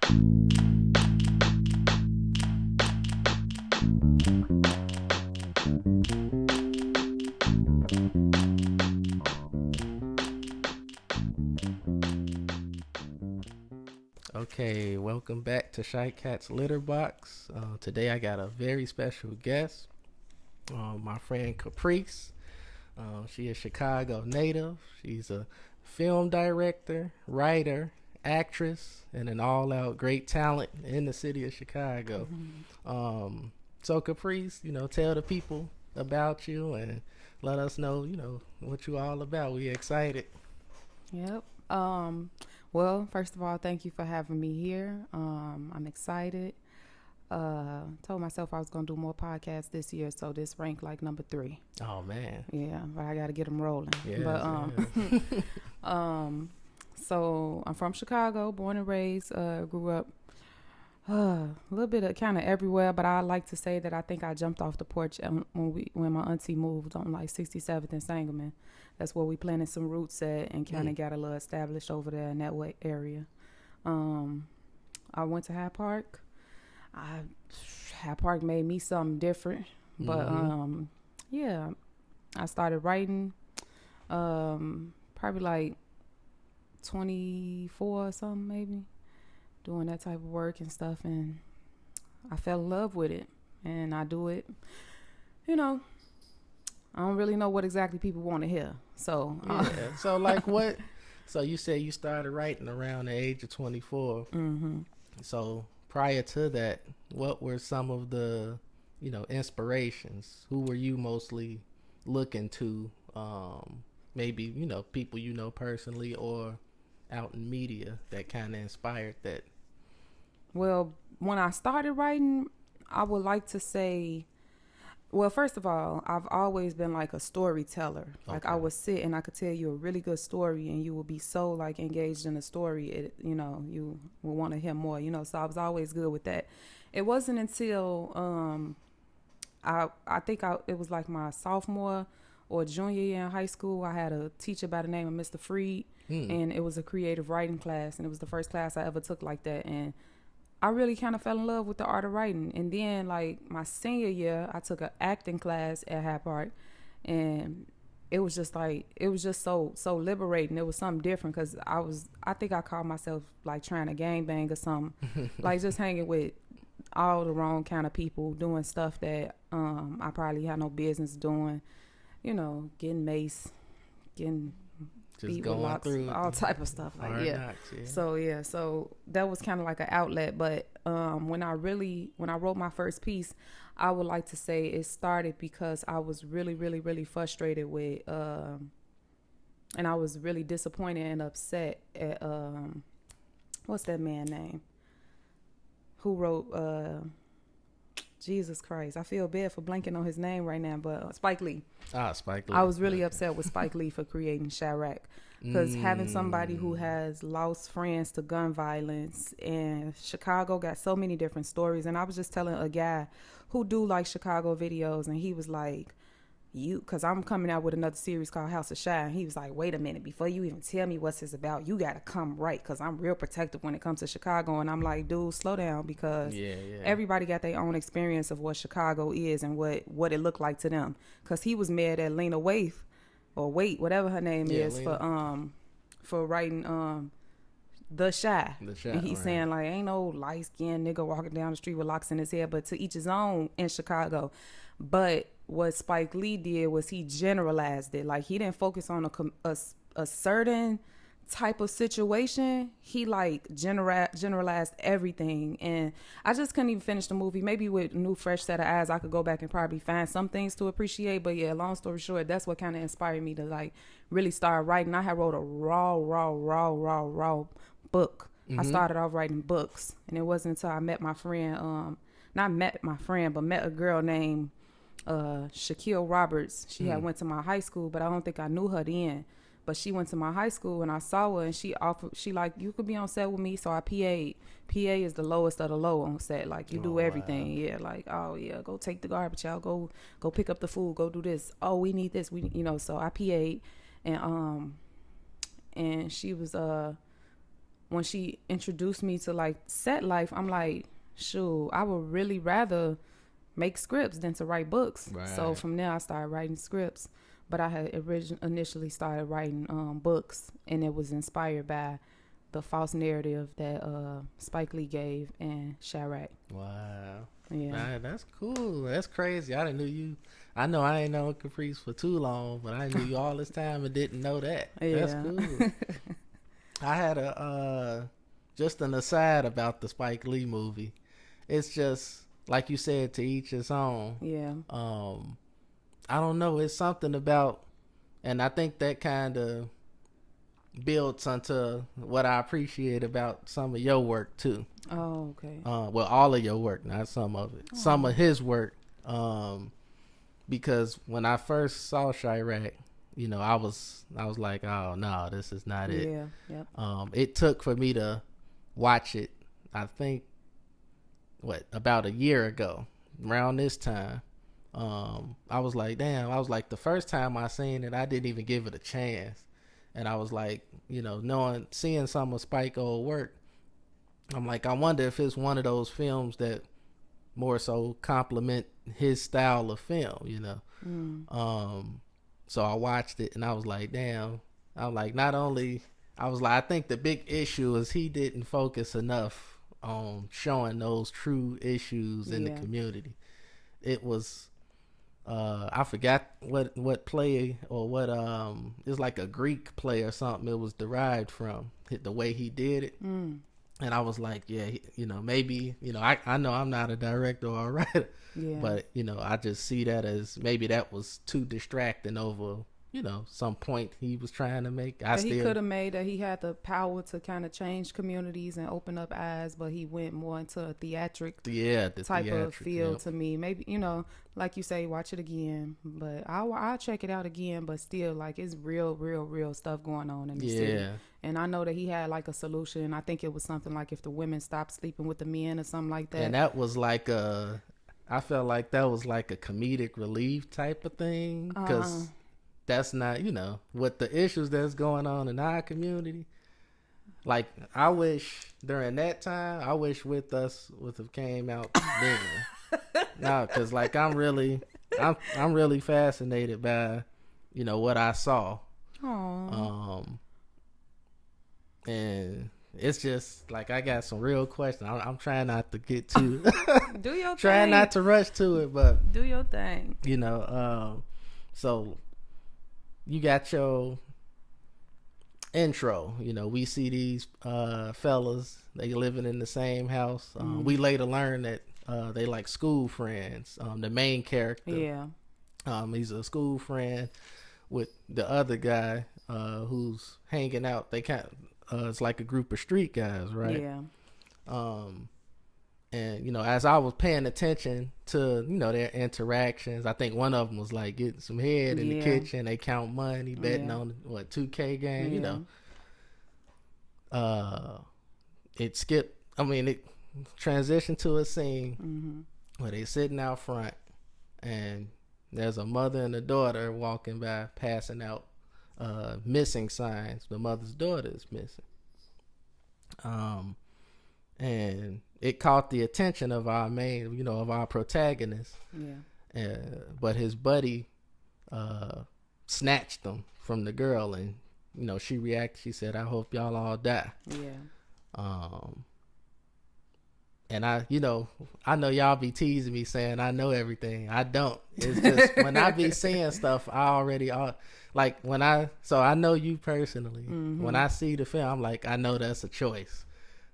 Okay, welcome back to CHICAT's Litterbox. Today I got a very special guest, my friend Caprice. She is Chicago native. She's a film director, writer, actress, and an all-out great talent in the city of Chicago. So Caprice, tell the people about you and let us know, what you all about. We excited. Yep. Well, first of all, thank you for having me here. I'm excited. Told myself I was going to do more podcasts this year, so this ranked like number 3. Oh man. Yeah, but I got to get them rolling. Yes, But so I'm from Chicago, born and raised. Grew up a little bit of kind of everywhere, but I like to say that I think I jumped off the porch when my auntie moved on like 67th and Sangamon. That's where we planted some roots at and kind of got a little established over there in that area. I went to Hyde Park. Hyde Park made me something different, but yeah, I started writing probably like 24 or something, maybe, doing that type of work and stuff, and I fell in love with it, and I do it, I don't really know what exactly people want to hear. So So like what? So you said you started writing around the age of 24. Mm-hmm. So prior to that, what were some of the, inspirations? Who were you mostly looking to? Maybe people personally or out in media that kind of inspired that. Well, when I started writing, I would like to say, well, first of all, I've always been like a storyteller. Like I would sit and I could tell you a really good story and you would be so like engaged in the story, you will want to hear more, so I was always good with that. It wasn't until I think it was like my sophomore or junior year in high school, I had a teacher by the name of Mr. Freed, and it was a creative writing class, and it was the first class I ever took like that, and I really kind of fell in love with the art of writing. And then like my senior year, I took an acting class at Hyde Park, and it was just so liberating. It was something different because I think I called myself like trying to gangbang or something, like just hanging with all the wrong kind of people, doing stuff that I probably had no business doing, getting mace, getting just going locks, through all type of stuff like knocks, yeah. So that was kind of like an outlet. But when I wrote my first piece, I would like to say it started because I was really, really, really frustrated with and I was really disappointed and upset at what's that man name who wrote Jesus Christ, I feel bad for blanking on his name right now, but Spike Lee. Spike Lee. I was really upset with Spike Lee for creating Chirac, because having somebody who has lost friends to gun violence, and Chicago got so many different stories. And I was just telling a guy who do like Chicago videos, and he was like, because I'm coming out with another series called House of Shy. He was like, wait a minute, before you even tell me what's this about, you got to come right, because I'm real protective when it comes to Chicago. And I'm like, dude, slow down, because everybody got their own experience of what Chicago is and what it looked like to them. Because he was mad at Lena Waithe, or Wait, whatever her name is, Lena, for writing The Shy. And he's saying like, ain't no light-skinned nigga walking down the street with locks in his hair, but to each his own in Chicago. But what Spike Lee did was he generalized it. Like, he didn't focus on a certain type of situation. He like generalized everything, and I just couldn't even finish the movie. Maybe with a new fresh set of eyes I could go back and probably find some things to appreciate. But yeah, long story short, that's what kind of inspired me to like really start writing. I had wrote a raw book. I started off writing books, and it wasn't until I met my friend, not met my friend, but met a girl named Shaquille Roberts. She had went to my high school, but I don't think I knew her then. But she went to my high school, and I saw her, and she like, you could be on set with me. So I PA'd. PA is the lowest of the low on set. Like, you do everything. Wow. Yeah, like, oh yeah, go take the garbage out, go pick up the food, go do this. Oh, we need this. So I PA'd, and she was when she introduced me to like set life, I'm like, shoot, I would really rather make scripts than to write books. Right. So from there I started writing scripts, but I had initially started writing books, and it was inspired by the false narrative that Spike Lee gave in Chirac. Wow. Yeah. Man, that's cool. That's crazy. I didn't know you. I know I ain't known Caprice for too long, but I knew you all this time and didn't know that. Yeah. That's cool. I had just an aside about the Spike Lee movie. It's just like you said, to each his own. Yeah. I don't know. It's something about, and I think that kind of builds onto what I appreciate about some of your work too. Oh, okay. Well, all of your work, not some of it. Some of his work. Because when I first saw Chirac, you know, I was like, oh no, this is not it. Yeah. Yep. It took for me to watch it, I think, about a year ago, around this time. I was like, damn, the first time I seen it, I didn't even give it a chance. And I was like, you know, seeing some of Spike's old work, I'm like, I wonder if it's one of those films that more so complement his style of film, you know. So I watched it and I was like, damn. I was like, I think the big issue is he didn't focus enough on showing those true issues in the community. It was, I forgot what play or what, it's like a Greek play or something it was derived from, the way he did it. And I was like, yeah, you know, maybe, you know, I know I'm not a director or a writer, but, you know, I just see that as maybe that was too distracting over, you know, some point he was trying to make. He could have made that he had the power to kind of change communities and open up eyes, but he went more into a theatric type of feel to me. Maybe, you know, like you say, watch it again, but I'll check it out again, but still, like, it's real stuff going on in the city. And I know that he had like a solution. I think it was something like if the women stopped sleeping with the men or something like that. And that was like I felt like that was like a comedic relief type of thing, because that's not, you know, with the issues that's going on in our community. Like, I wish during that time, With Us would have came out bigger. No, because like I'm really fascinated by, you know, what I saw. And it's just like I got some real questions. I'm trying not to get too do your thing. Trying not to rush to it, but do your thing. You know, so you got your intro. You know, we see these fellas, they living in the same house. We later learn that they like school friends. The main character, he's a school friend with the other guy who's hanging out. They it's like a group of street guys, right? And you know, as I was paying attention to, you know, their interactions, I think one of them was like getting some head in the kitchen. They count money, betting on 2K game. You know, it transitioned to a scene where they sitting out front, and there's a mother and a daughter walking by, passing out missing signs. The mother's daughter is missing. And it caught the attention of our of our protagonist. But his buddy snatched them from the girl, and you know, she reacted. She said, "I hope y'all all die." And I know y'all be teasing me saying I know everything. I don't. It's just when I be seeing stuff, I already like so I know you personally. When I see the film, I'm like, I know that's a choice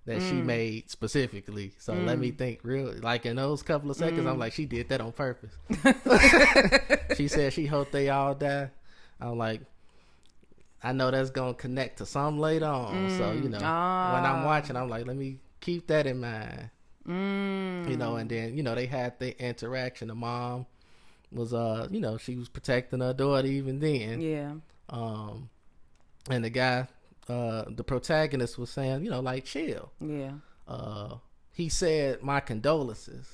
that she made specifically. So let me think real. Like in those couple of seconds, I'm like, she did that on purpose. She said she hoped they all die. I'm like, I know that's gonna connect to some later on. So you know, when I'm watching, I'm like, let me keep that in mind. You know, and then you know they had the interaction. The mom was you know, she was protecting her daughter even then. And the guy, the protagonist, was saying, you know, like, chill. He said, my condolences.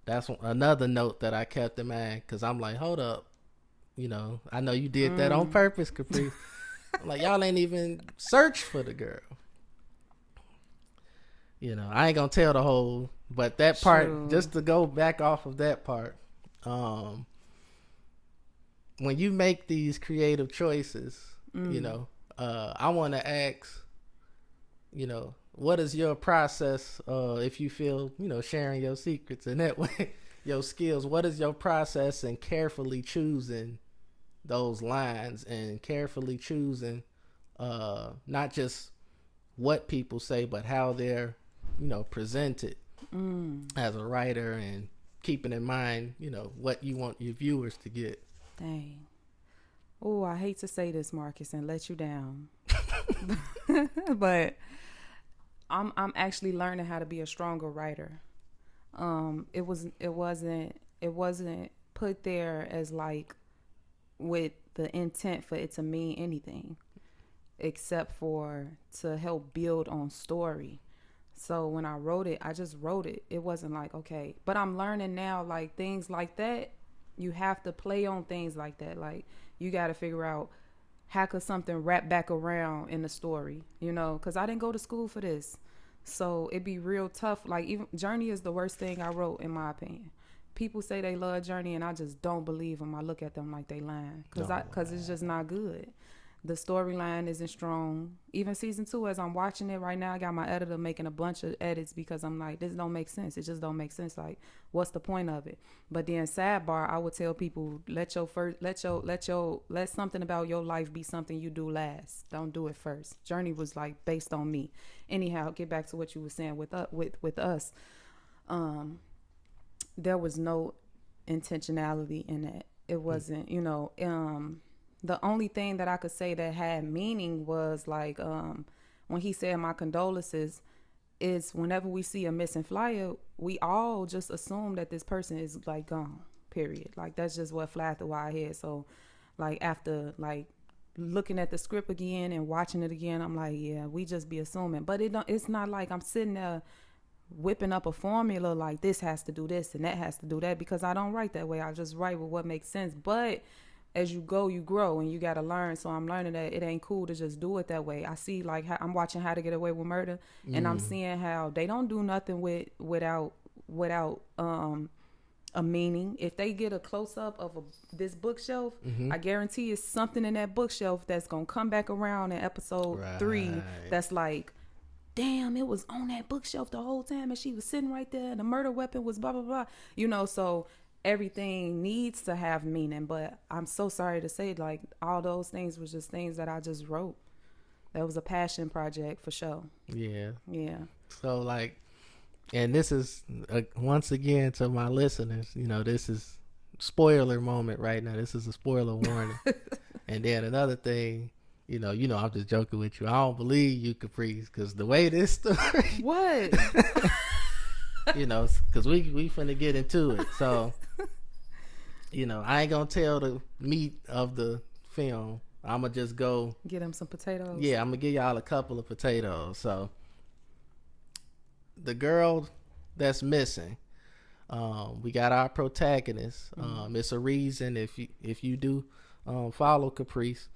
That's another note that I kept in mind, because I'm like, hold up, you know, I know you did that on purpose, Caprice. Like, y'all ain't even searched for the girl. I ain't gonna tell the whole, but that part, True. just to go back off of that part, um, when you make these creative choices, I want to ask, what is your process? If you feel, sharing your secrets in that way, your skills, what is your process in carefully choosing those lines and carefully choosing, not just what people say, but how they're, presented as a writer, and keeping in mind, what you want your viewers to get. Dang. Oh, I hate to say this, Marcus, and let you down. But I'm actually learning how to be a stronger writer. It wasn't put there as like with the intent for it to mean anything, except for to help build on story. So when I wrote it, I just wrote it. It wasn't like, okay, but I'm learning now, like things like that, you have to play on things like that. Like you got to figure out how could something wrap back around in the story, because I didn't go to school for this. So it'd be real tough. Like even Journey is the worst thing I wrote, in my opinion. People say they love Journey, and I just don't believe them. I look at them like they lying, because it's just not good. The storyline isn't strong. Even season 2, as I'm watching it right now, I got my editor making a bunch of edits because I'm like, this don't make sense. It just don't make sense. Like, what's the point of it? But then sidebar, I would tell people, let something about your life be something you do last. Don't do it first. Journey was like based on me. Anyhow, get back to what you were saying with us. There was no intentionality in that. It wasn't, the only thing that I could say that had meaning was like when he said my condolences, is whenever we see a missing flyer, we all just assume that this person is like gone, period. Like that's just what flied through our head. So like after like looking at the script again and watching it again, I'm like, yeah, we just be assuming. But it's not like I'm sitting there whipping up a formula like this has to do this and that has to do that, because I don't write that way. I just write with what makes sense. But as you go, you grow, and you got to learn. So I'm learning that it ain't cool to just do it that way. I see, like, I'm watching How to Get Away with Murder, and I'm seeing how they don't do nothing without a meaning. If they get a close up of this bookshelf, I guarantee it's something in that bookshelf that's gonna come back around in episode 3. That's like, damn, it was on that bookshelf the whole time, and she was sitting right there, and the murder weapon was blah blah blah. So everything needs to have meaning. But I'm so sorry to say, like, all those things was just things that I just wrote. That was a passion project for sure. Yeah. So like, and this is once again to my listeners, this is spoiler moment right now. This is a spoiler warning. And then another thing, I'm just joking with you. I don't believe you, Caprice, because the way this story. What? Because we finna get into it. So, I ain't gonna tell the meat of the film. I'm gonna just go get him some potatoes. Yeah, I'm gonna give y'all a couple of potatoes. So, the girl that's missing, we got our protagonist. It's a reason if you do follow Caprice.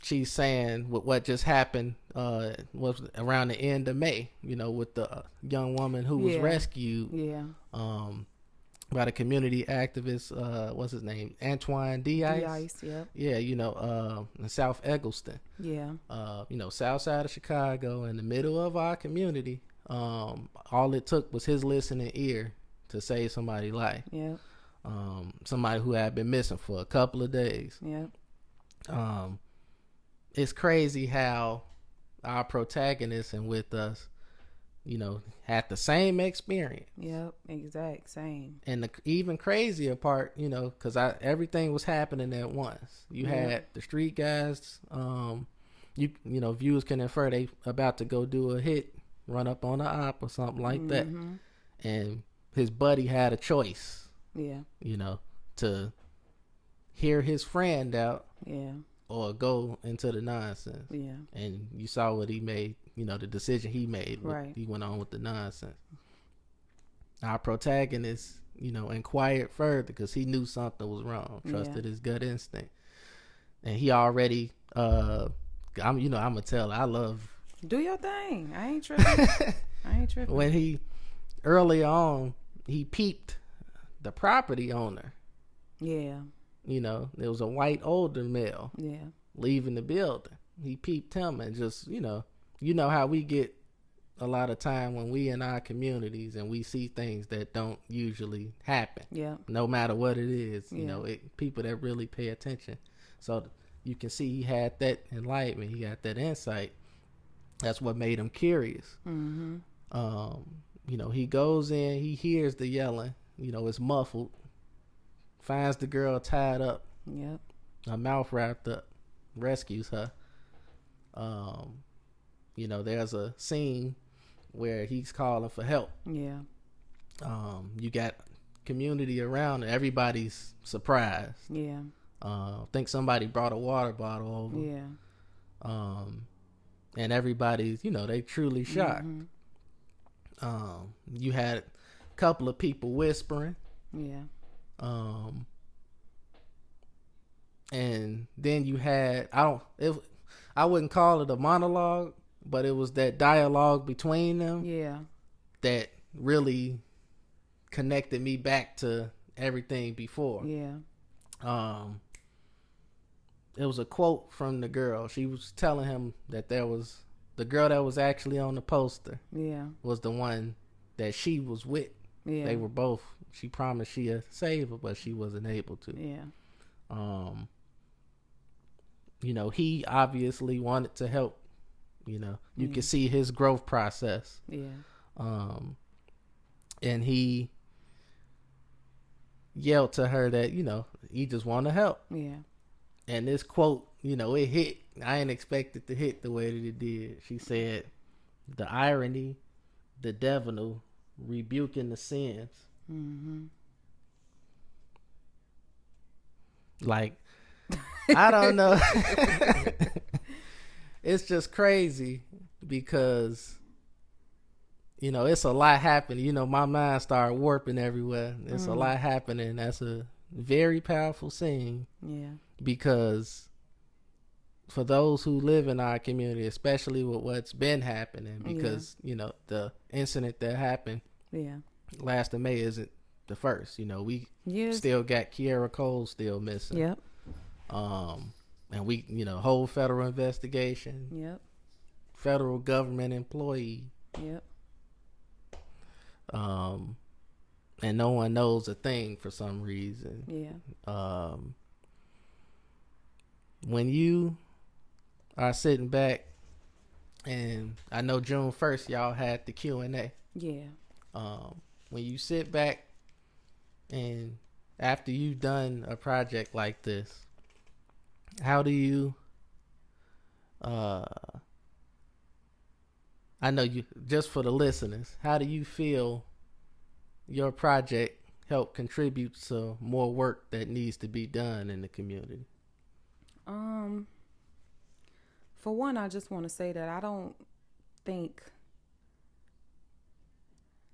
She's saying what just happened was around the end of May, with the young woman who was rescued by the community activist, what's his name, Antoine Dice. In South Eggleston. South side of Chicago, in the middle of our community. All it took was his listening ear to save somebody's life. Somebody who had been missing for a couple of days. It's crazy how our protagonist and with us, had the same experience. Exact same. And the even crazier part, because everything was happening at once. You had the street guys. Viewers can infer they about to go do a hit, run up on the op or something like that. And his buddy had a choice. To hear his friend out. Or go into the nonsense. And you saw what he made, the decision he made. Right. He went on with the nonsense. Our protagonist, inquired further because he knew something was wrong. Trusted his gut instinct. And he already, I'm gonna tell her, I love Do your thing. I ain't tripping. I ain't tripping. When he early on, he peeped the property owner. Yeah. You know, there was a white older male. Yeah. Leaving the building. He peeped him and just, you know how we get a lot of time when we in our communities and we see things that don't usually happen. Yeah. No matter what it is, Yeah. you know, people that really pay attention. So you can see he had that enlightenment. He got that insight. That's what made him curious. Mm-hmm. You know, he goes in, he hears the yelling, you know, it's muffled, finds the girl tied up, Yep. her mouth wrapped up, rescues her. You know, there's a scene where he's calling for help. Yeah. You got community around and everybody's surprised. Yeah. I think somebody brought a water bottle over. Yeah. And everybody's, you know, they truly shocked. Mm-hmm. You had a couple of people whispering. Yeah. And then you had, I wouldn't call it a monologue, but it was that dialogue between them. Yeah. That really connected me back to everything before. Yeah. It was a quote from the girl. She was telling him that the girl that was actually on the poster. Yeah. Was the one that she was with. Yeah. They were both. She promised she'd save her, but she wasn't able to. Yeah. You know, he obviously wanted to help. You know, you could see his growth process. Yeah. And he yelled to her that, you know, he just want to help. Yeah. And this quote, you know, it hit. I ain't expected to hit the way that it did. She said, "The irony, the devil rebuking the sins." Mm-hmm. Like, I don't know. It's just crazy because, you know, it's a lot happening. You know, my mind started warping everywhere. It's a lot happening. That's a very powerful scene. Yeah. Because for those who live in our community, especially with what's been happening, because, you know, the incident that happened last of May isn't the first. You know, we still got Kiara Cole still missing. Yep. And we, you know, whole federal investigation. Yep. Federal government employee. Yep. And no one knows a thing for some reason. Yeah. When you are sitting back, and I know June 1st y'all had the Q&A. Yeah. When you sit back and after you've done a project like this, how do you I know you, just for the listeners, how do you feel your project helped contribute to more work that needs to be done in the community? For one, I just want to say that I don't think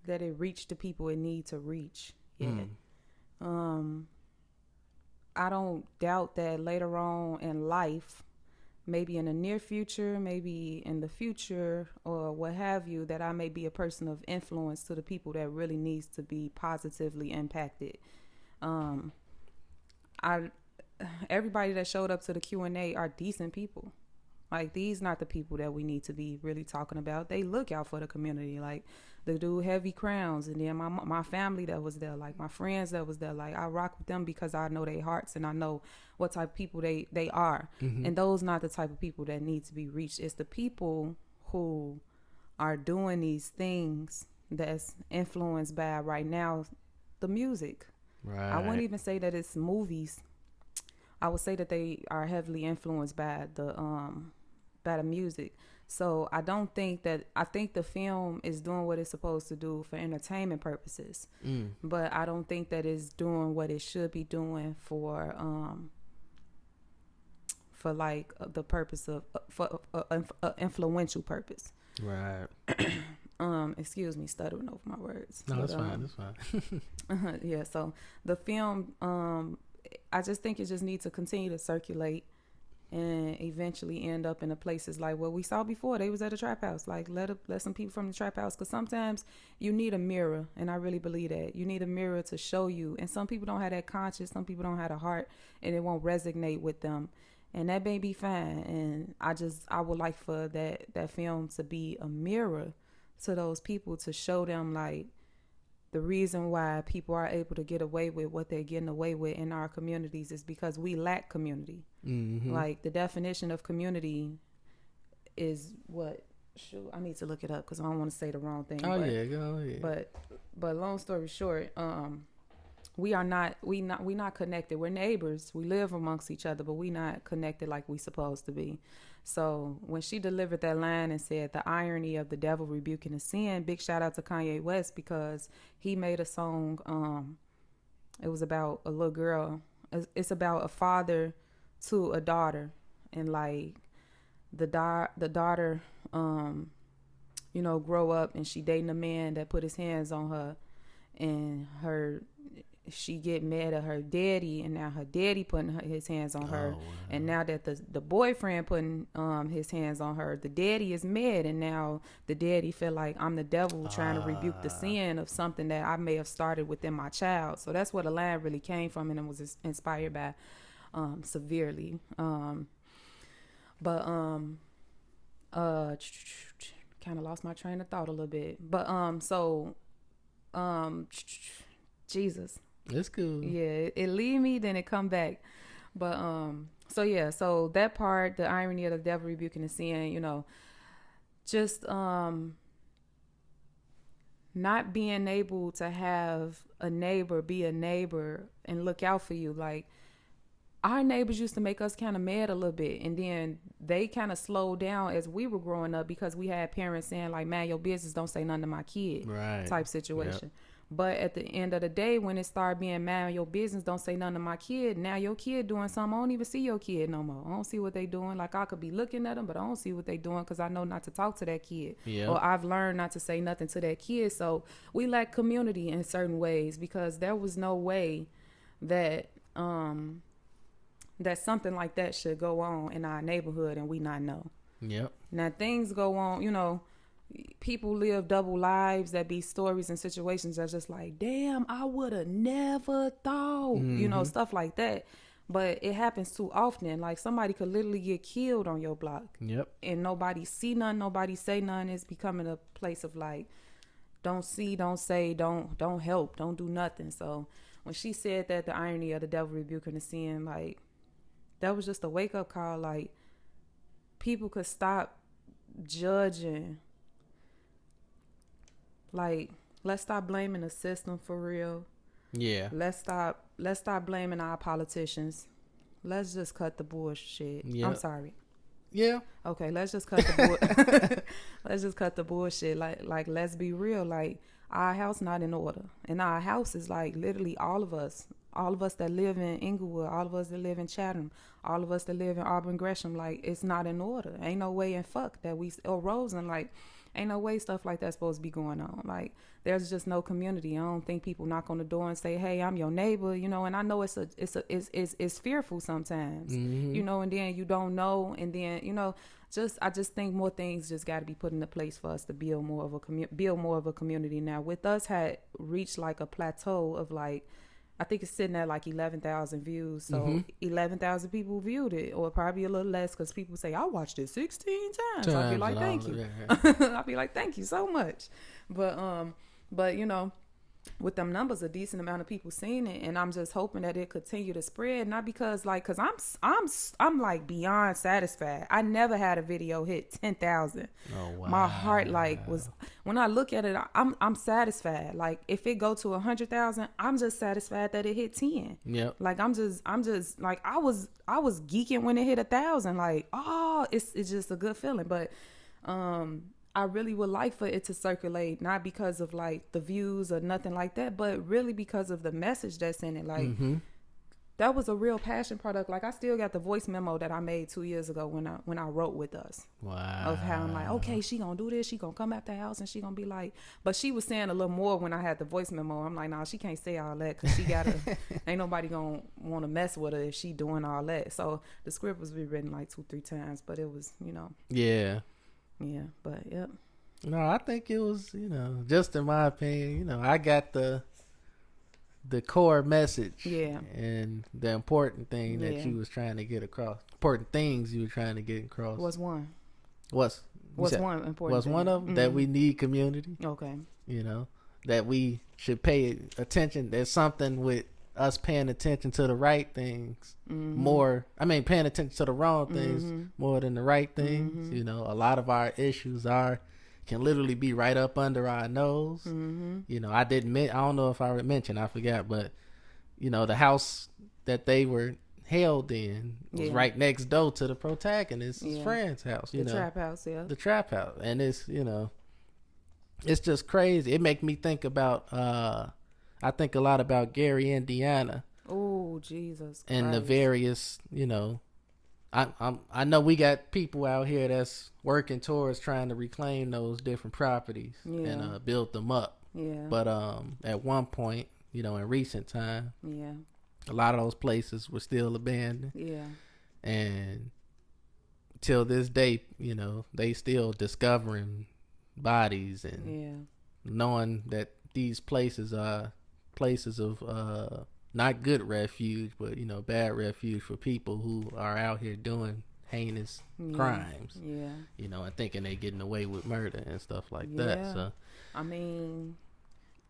that it reached the people it needs to reach yet. I don't doubt that later on in life, maybe in the near future, maybe in the future or what have you, that I may be a person of influence to the people that really needs to be positively impacted. Everybody that showed up to the Q&A are decent people. Like, these not the people that we need to be really talking about. They look out for the community. Like, the dude Heavy Crowns, and then my family that was there, like my friends that was there. Like, I rock with them because I know their hearts and I know what type of people they are. Mm-hmm. And those not the type of people that need to be reached. It's the people who are doing these things that's influenced by, right now, the music. Right. I wouldn't even say that it's movies. I would say that they are heavily influenced by the music. So I think the film is doing what it's supposed to do for entertainment purposes. But I don't think that it's doing what it should be doing for like the purpose of for influential purpose. Right. Excuse me, stuttering over my words. No, that's fine. That's fine. Yeah. So the film, I just think it just needs to continue to circulate and eventually end up in the places like what we saw before. They was at a trap house. Like let some people from the trap house, because sometimes you need a mirror, and I really believe that you need a mirror to show you. And some people don't have that conscience, some people don't have a heart, and it won't resonate with them, and that may be fine. And I would like for that film to be a mirror to those people, to show them like the reason why people are able to get away with what they're getting away with in our communities is because we lack community. Mm-hmm. Like the definition of community is what? Shoot, I need to look it up because I don't want to say the wrong thing. Oh, yeah, go ahead. But long story short, we not connected. We're neighbors. We live amongst each other, but we not connected like we supposed to be. So when she delivered that line and said the irony of the devil rebuking the sin, big shout out to Kanye West, because he made a song. It was about a little girl. It's about a father to a daughter, and like the daughter, grow up, and she dating a man that put his hands on her, and she get mad at her daddy, and now her daddy putting his hands on her. Wow. And now that the boyfriend putting his hands on her, the daddy is mad, and now the daddy feel like I'm the devil trying to rebuke the sin of something that I may have started within my child. So that's where the line really came from, and it was inspired by Severely. Kind of lost my train of thought a little bit, but Jesus. That's cool. Yeah, it leave me, then it come back. But so that part, the irony of the devil rebuking the sin, just not being able to have a neighbor be a neighbor and look out for you. Like our neighbors used to make us kind of mad a little bit, and then they kind of slowed down as we were growing up, because we had parents saying like, man, your business, don't say nothing to my kid, right, type situation. Yep. But at the end of the day, when it started being, man, your business, don't say nothing to my kid, now your kid doing something, I don't even see your kid no more. I don't see what they doing. Like, I could be looking at them, but I don't see what they doing, because I know not to talk to that kid. Yep. Or I've learned not to say nothing to that kid. So we lack community in certain ways, because there was no way that that something like that should go on in our neighborhood and we not know. Yep. Now things go on, people live double lives, that be stories and situations that's just like, damn, I would have never thought, stuff like that. But it happens too often. Like somebody could literally get killed on your block. Yep. And nobody see none, nobody say none. It's becoming a place of like, don't see, don't say, don't help, don't do nothing. So when she said that, the irony of the devil rebuking the sin, like, that was just a wake up call. Like, people could stop judging. Like, let's stop blaming the system for real. Yeah. Let's stop blaming our politicians. Let's just cut the bullshit. Yep. I'm sorry. Yeah. Okay, let's just cut let's just cut the bullshit. Like let's be real. Like, our house not in order. And our house is like literally all of us that live in Inglewood, all of us that live in Chatham, all of us that live in Auburn Gresham, like, it's not in order. Ain't no way in fuck that or Rosen, like, ain't no way stuff like that's supposed to be going on. Like, there's just no community. I don't think people knock on the door and say, hey, I'm your neighbor, and I know it's fearful sometimes, and then you don't know, and then, I just think more things just got to be put into place for us to build more of a community. Now, with us had reached like a plateau of like, I think it's sitting at like 11,000 views. So 11,000 people viewed it, or probably a little less, because people say, I watched it 16 times. I'll be like, thank you. I'll be like, thank you so much. But with them numbers, a decent amount of people seeing it, and I'm just hoping that it continue to spread. Not because I'm like beyond satisfied. I never had a video hit 10,000. Oh wow! My heart was, when I look at it, I'm satisfied. Like, if it go to 100,000, I'm just satisfied that it hit 10. Yep. Like, I'm just like, I was geeking when it hit 1,000. Like, oh, it's just a good feeling. But I really would like for it to circulate, not because of like the views or nothing like that, but really because of the message that's in it. Like, that was a real passion product. Like I still got the voice memo that I made 2 years ago when I wrote with us. Wow. Of how I'm like, okay, she gonna do this, she gonna come out the house and she gonna be like, but she was saying a little more when I had the voice memo. I'm like, nah, she can't say all that because she gotta, ain't nobody gonna want to mess with her if she doing all that. So the script was rewritten like 2-3 times, but it was, Yeah. But yep. No, I think it was, just in my opinion, I got the core message. Yeah. And the important thing that Yeah. you was trying to get across. Important things you were trying to get across. What's one? What's one important was thing? one of them that we need community. Okay. That we should pay attention. There's something with us paying attention to the right things more. I mean, paying attention to the wrong things more than the right things. A lot of our issues can literally be right up under our nose. I don't know if I mentioned, I forgot, but the house that they were held in was right next door to the protagonist's friend's house. The trap house, yeah. The trap house, and it's it's just crazy. It make me think about I think a lot about Gary, Indiana. Oh, Jesus Christ. And the various, I know we got people out here that's working towards trying to reclaim those different properties and build them up. Yeah. But at one point, in recent time, a lot of those places were still abandoned. Yeah. And till this day, they still discovering bodies and knowing that these places are places of not good refuge, but bad refuge for people who are out here doing heinous crimes. Yeah. And thinking they getting away with murder and stuff like that. So I mean,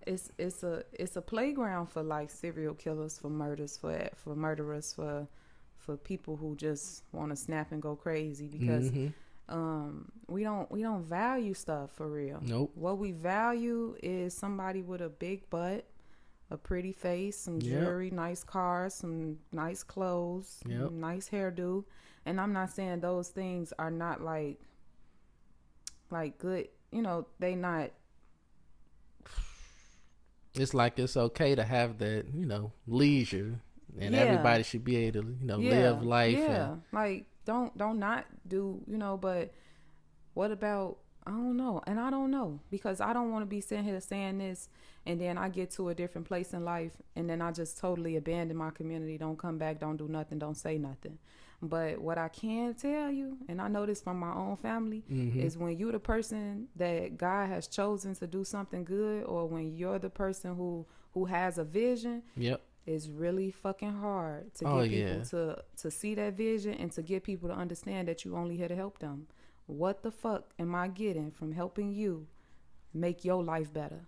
it's a playground for like serial killers, for murders, for murderers, for people who just want to snap and go crazy because we don't value stuff for real. Nope. What we value is somebody with a big butt, a pretty face, some jewelry, nice cars, some nice clothes, nice hairdo. And I'm not saying those things are not like good, they not. It's like it's okay to have that, leisure, and everybody should be able to, live life. Yeah, like don't not do, but what about, I don't know, because I don't want to be sitting here saying this and then I get to a different place in life and then I just totally abandon my community, don't come back, don't do nothing, don't say nothing. But what I can tell you, and I know this from my own family, is when you're the person that God has chosen to do something good, or when you're the person who has a vision, it's really fucking hard to get people to see that vision and to get people to understand that you're only here to help them. What the fuck am I getting from helping you make your life better?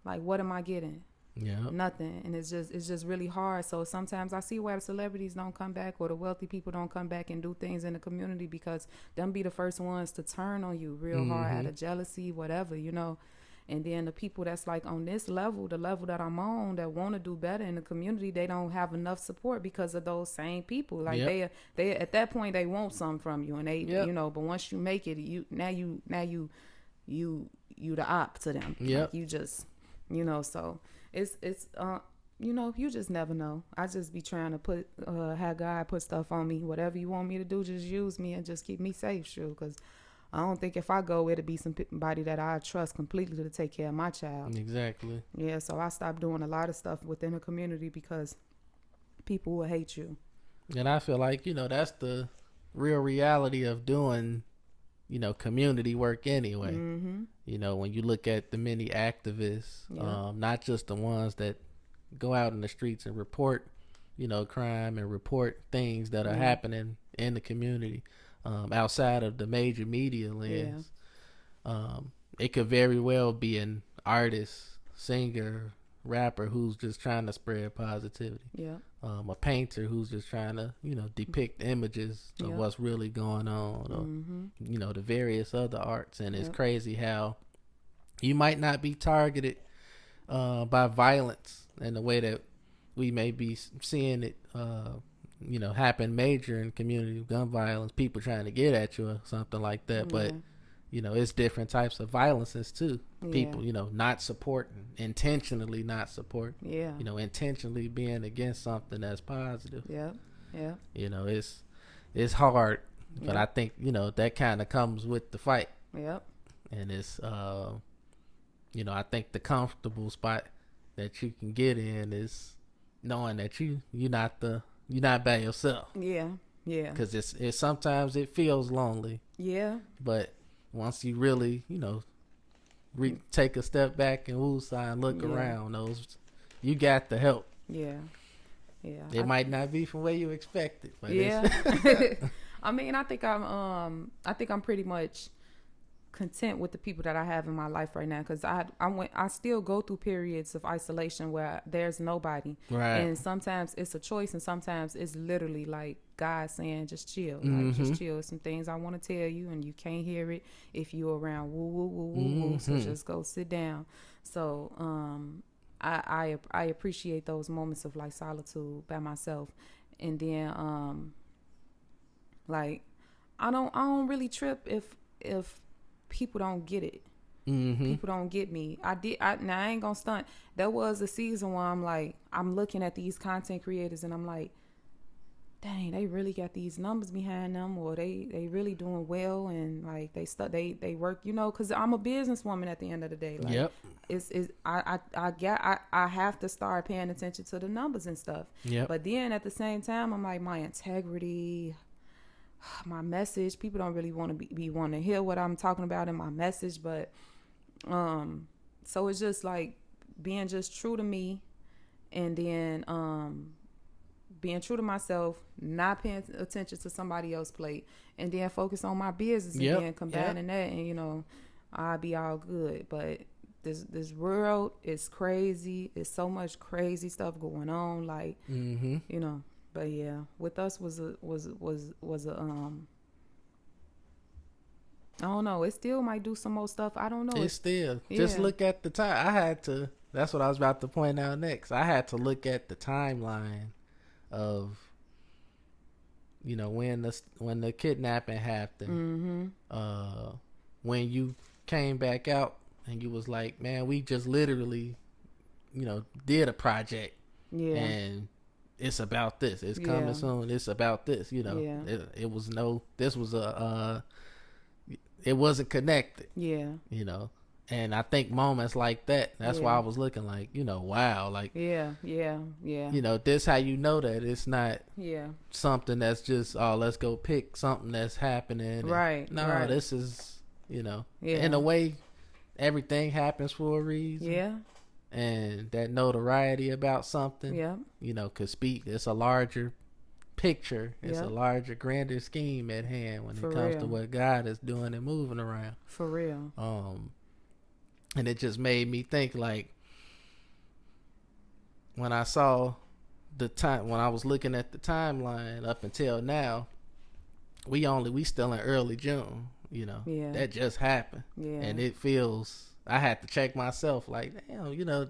Like, what am I getting? Nothing. And it's just really hard. So sometimes I see why the celebrities don't come back or the wealthy people don't come back and do things in the community, because them be the first ones to turn on you real hard out of jealousy, whatever, And then the people that's like on this level, the level that I'm on, that want to do better in the community, they don't have enough support because of those same people. Like they at that point they want something from you, and they but once you make it, you the op to them. Like you just so it's you just never know. I just be trying to put have God put stuff on me. Whatever you want me to do, just use me and just keep me safe, because I don't think if I go, it'll be somebody that I trust completely to take care of my child. Exactly. Yeah, so I stopped doing a lot of stuff within the community because people will hate you. And I feel like, that's the real reality of doing, community work anyway. When you look at the many activists, not just the ones that go out in the streets and report, crime and report things that are happening in the community. Outside of the major media lens, it could very well be an artist, singer, rapper who's just trying to spread positivity. A painter who's just trying to, depict images of what's really going on, or, the various other arts. And it's crazy how you might not be targeted by violence in the way that we may be seeing it happen major in community gun violence, people trying to get at you or something like that. But it's different types of violences too. Yeah. People, not supporting, intentionally not supporting. Yeah. Intentionally being against something that's positive. Yep. Yeah. It's hard, but Yep. I think that kind of comes with the fight. Yep. And it's I think the comfortable spot that you can get in is knowing that you're not by yourself. Yeah. Yeah. Because it's sometimes it feels lonely. Yeah. But once you really take a step back and woosah and look around, you got the help. Yeah. Yeah. It might not be from where you expected, but yeah. I mean, I think I'm pretty much content with the people that I have in my life right now, because I still go through periods of isolation where there's nobody, right. And sometimes it's a choice, and sometimes it's literally like God saying just chill, Mm-hmm. like just chill. Some things I want to tell you and you can't hear it if you're around woo woo woo woo Mm-hmm. woo, so just go sit down. So I appreciate those moments of like solitude by myself. And then like I don't really trip if people don't get it. Mm-hmm. People don't get me. Now I ain't gonna stunt. There was a season where I'm looking at these content creators and I'm like, dang, they really got these numbers behind them, or they really doing well, and like they work, because I'm a businesswoman at the end of the day. Like, yep. I have to start paying attention to the numbers and stuff. Yep. But then at the same time, I'm like, my integrity, my message, people don't really want to be wanting to hear what I'm talking about in my message. But so it's just like being just true to me, and then being true to myself, not paying attention to somebody else's plate, and then focus on my business, yep. and then combating that, and I'll be all good. But this world is crazy. There's so much crazy stuff going on, like mm-hmm. But yeah, with us was a I don't know. It still might do some more stuff. I don't know. It's still just look at the time. That's what I was about to point out next. I had to look at the timeline of when the kidnapping happened. Mm-hmm. When you came back out and you was like, man, we just literally did a project. Yeah. And it's about this. It's coming soon. It's about this. Yeah. It was this was it wasn't connected. Yeah. And I think moments like that, that's why I was looking like, wow, like, yeah. this how that it's not something that's just, let's go pick something that's happening. Right. No, right. this is, in a way, everything happens for a reason. Yeah. And that notoriety about something, could speak. It's a larger picture. It's a larger, grander scheme at hand when it comes to what God is doing and moving around. For real. And it just made me think, like, when I saw when I was looking at the timeline up until now, we still in early June, that just happened. Yeah. And it feels, I had to check myself, like, damn,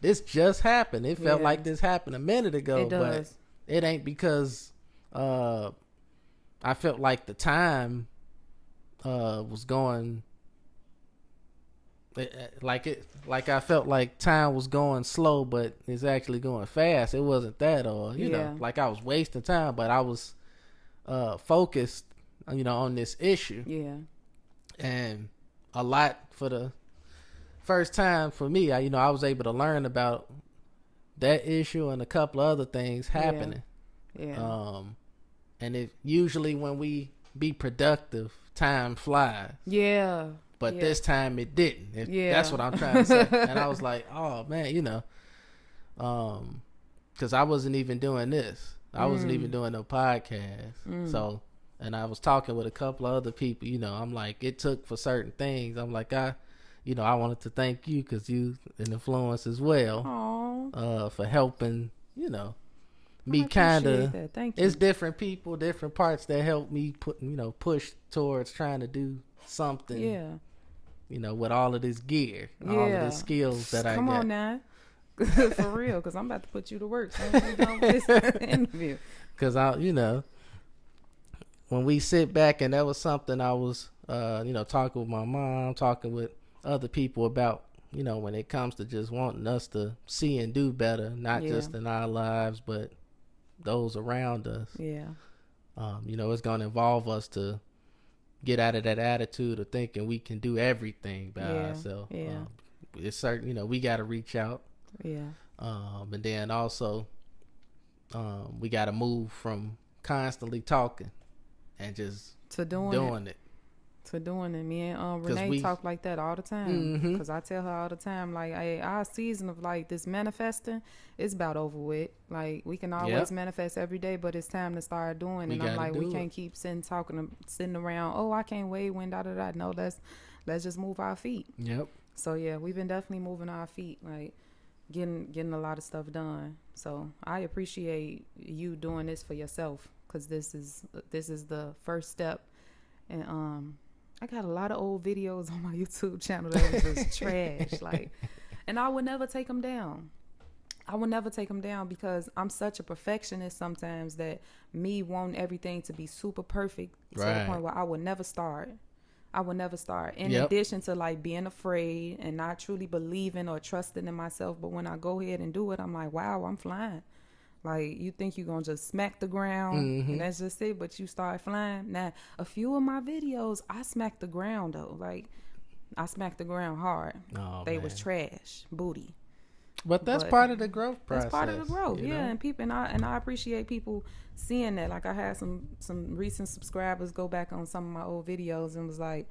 this just happened. It felt like this happened a minute ago. It does. But it ain't because I felt like the time was going like I felt like time was going slow, but it's actually going fast. It wasn't that, or like I was wasting time, but I was focused on this issue. And a lot for the first time for me, I was able to learn about that issue and a couple of other things happening. And it usually, when we be productive, time flies. But this time it didn't. That's what I'm trying to say. And I was like, oh man, because I wasn't even doing this. I wasn't even doing no podcast. So, and I was talking with a couple of other people, I'm like, it took for certain things. I'm like, I wanted to thank you because you an influence as well. For helping, me kind of. It's different people, different parts that help me push towards trying to do something. With all of this gear, all of the skills that I got. Come on now. For real, because I'm about to put you to work. So I'm done with this interview. Because when we sit back, and that was something I was, talking with my mom, talking with other people about, when it comes to just wanting us to see and do better, not just in our lives, but those around us. Yeah. It's going to involve us to get out of that attitude of thinking we can do everything by ourselves. Yeah. It's certain, we got to reach out. Yeah. And then also, we got to move from constantly talking and just to doing it. To doing it. Me and Renee talk like that all the time. Because I tell her all the time, like, hey, our season of like this manifesting is about over with. Like, we can always manifest every day, but it's time to start doing. And I'm like, we can't keep sitting around. Oh, I can't wait. When da. No, let's just move our feet. Yep. So yeah, we've been definitely moving our feet, like getting a lot of stuff done. So I appreciate you doing this for yourself, because this is the first step. And I got a lot of old videos on my YouTube channel that was just trash, like, and I would never take them down. I would never take them down because I'm such a perfectionist sometimes that me want everything to be super perfect to the point where I would never start. In addition to like being afraid and not truly believing or trusting in myself. But when I go ahead and do it, I'm like, wow, I'm flying. Like, you think you're going to just smack the ground and that's just it, but you start flying. Now, a few of my videos, I smacked the ground though. Like, I smacked the ground hard. They was trash, booty. But that's part of the growth process. That's part of the growth, yeah. And people, and I appreciate people seeing that. Like, I had some recent subscribers go back on some of my old videos and was like,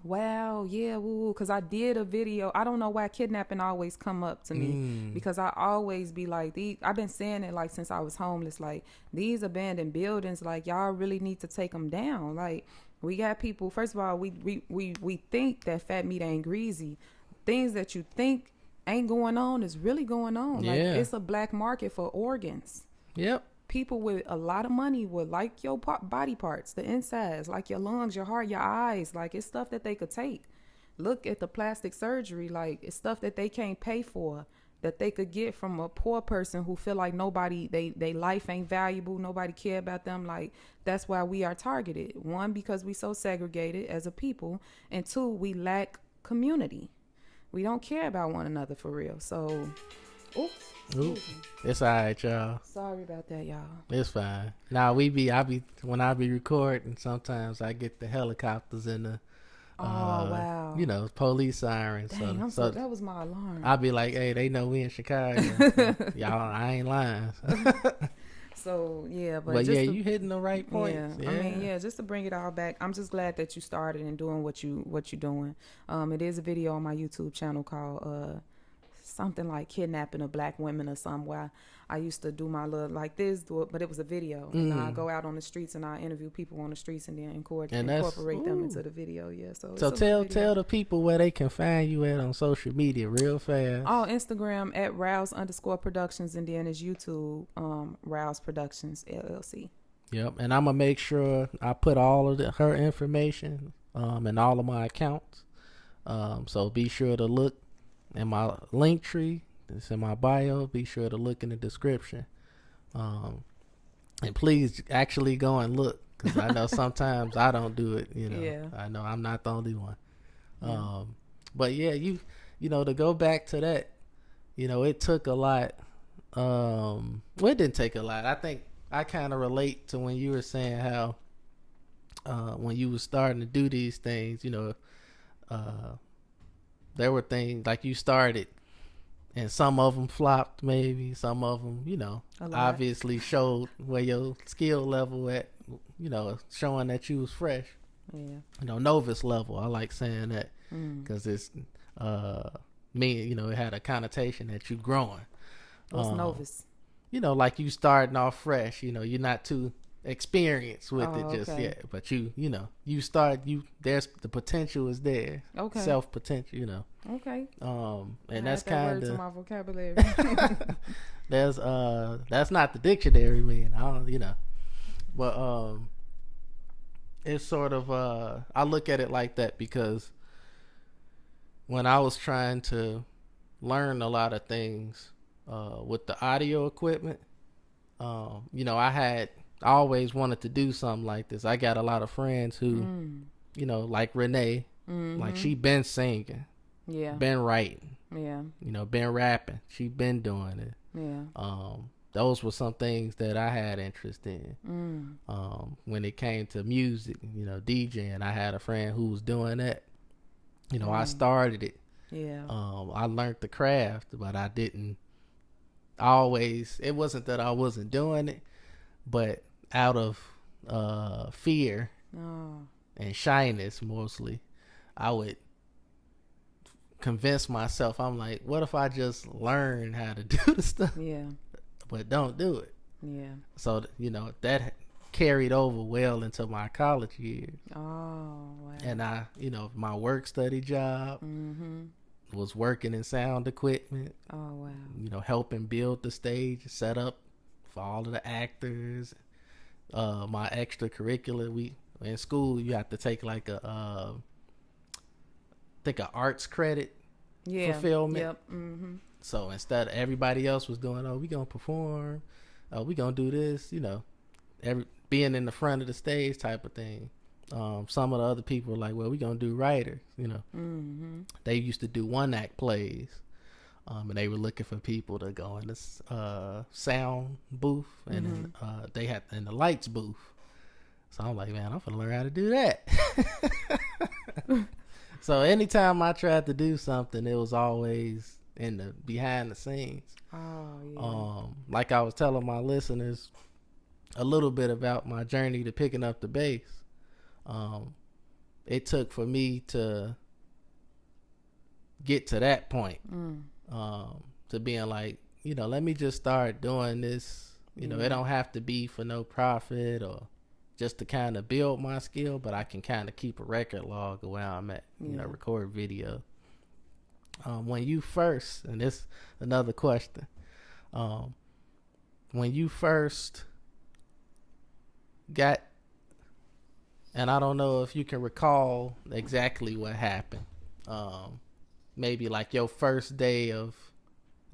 wow, yeah, woo, because I did a video. I don't know why kidnapping always come up to me, because I always be like, I've been saying it like since I was homeless, like, these abandoned buildings, like, y'all really need to take them down. Like, we got people, first of all, we think that fat meat ain't greasy. Things that you think ain't going on is really going on. Like, it's a black market for organs. Yep. People with a lot of money would like your body parts, the insides, like your lungs, your heart, your eyes. Like, it's stuff that they could take. Look at the plastic surgery. Like, it's stuff that they can't pay for, that they could get from a poor person who feel like nobody, they life ain't valuable, nobody care about them. Like, that's why we are targeted. One, because we so segregated as a people, and two, we lack community. We don't care about one another for real. So, oops. It's all right, y'all. Sorry about that, y'all. It's fine. Now when I be recording, sometimes I get the helicopters and the wow. Police sirens. Dang, so that was my alarm. I'll be like, hey, they know we in Chicago. Y'all, I ain't lying. So yeah, but yeah, you hitting the right points. Yeah. I mean, just to bring it all back, I'm just glad that you started and doing what you're doing. It is a video on my YouTube channel called something like kidnapping of black women or something, where I used to do my little like this, but it was a video, and I go out on the streets and I interview people on the streets and then incorporate them into the video. Yeah, so tell the people where they can find you at on social media real fast. Instagram at Rouse_Productions, and then it's YouTube Rouse Productions LLC. Yep, and I'm gonna make sure I put all of her information in all of my accounts. So be sure to look in my link tree. It's in my bio. Be sure to look in the description. And please actually go and look, because I know sometimes I don't do it. Yeah. I know I'm not the only one. But yeah, you to go back to that, it took a lot. Well, it didn't take a lot. I think I kind of relate to when you were saying how when you were starting to do these things, there were things like you started and some of them flopped, maybe some of them, obviously showed where your skill level at, showing that you was fresh. Yeah. Novice level. I like saying that because it's it had a connotation that you growing. What's novice? Like you starting off fresh. You're not too experienced with it just yet, but there's the potential is there. Okay. Self potential, Okay. And that's kind of my vocabulary. that's not the dictionary, man. I don't, but it's sort of I look at it like that, because when I was trying to learn a lot of things with the audio equipment, I always wanted to do something like this. I got a lot of friends who, like Renee, like she been singing, been writing, been rapping. She been doing it. Those were some things that I had interest in. When it came to music, DJing, I had a friend who was doing that. I started it. I learned the craft, but I didn't always. It wasn't that I wasn't doing it, but out of fear and shyness mostly, I would convince myself. I'm like, what if I just learn how to do the stuff? But don't do it. So that carried over well into my college years. And I, my work study job was working in sound equipment. Helping build the stage, set up for all of the actors. My extracurricular, in school you have to take like a arts credit fulfillment. So instead of everybody else was doing, we gonna perform, we gonna do this, being in the front of the stage type of thing. Some of the other people were like, well, we gonna do writers, They used to do one act plays, and they were looking for people to go in this sound booth, and they had in the lights booth. So I'm like, man, I'm gonna learn how to do that. So anytime I tried to do something, it was always in the behind the scenes. Like I was telling my listeners a little bit about my journey to picking up the bass. It took for me to get to that point, to being like, let me just start doing this. It don't have to be for no profit or just to kind of build my skill, but I can kind of keep a record log of where I'm at, record video. When you first, and this another question, when you first got, and I don't know if you can recall exactly what happened, maybe like your first day of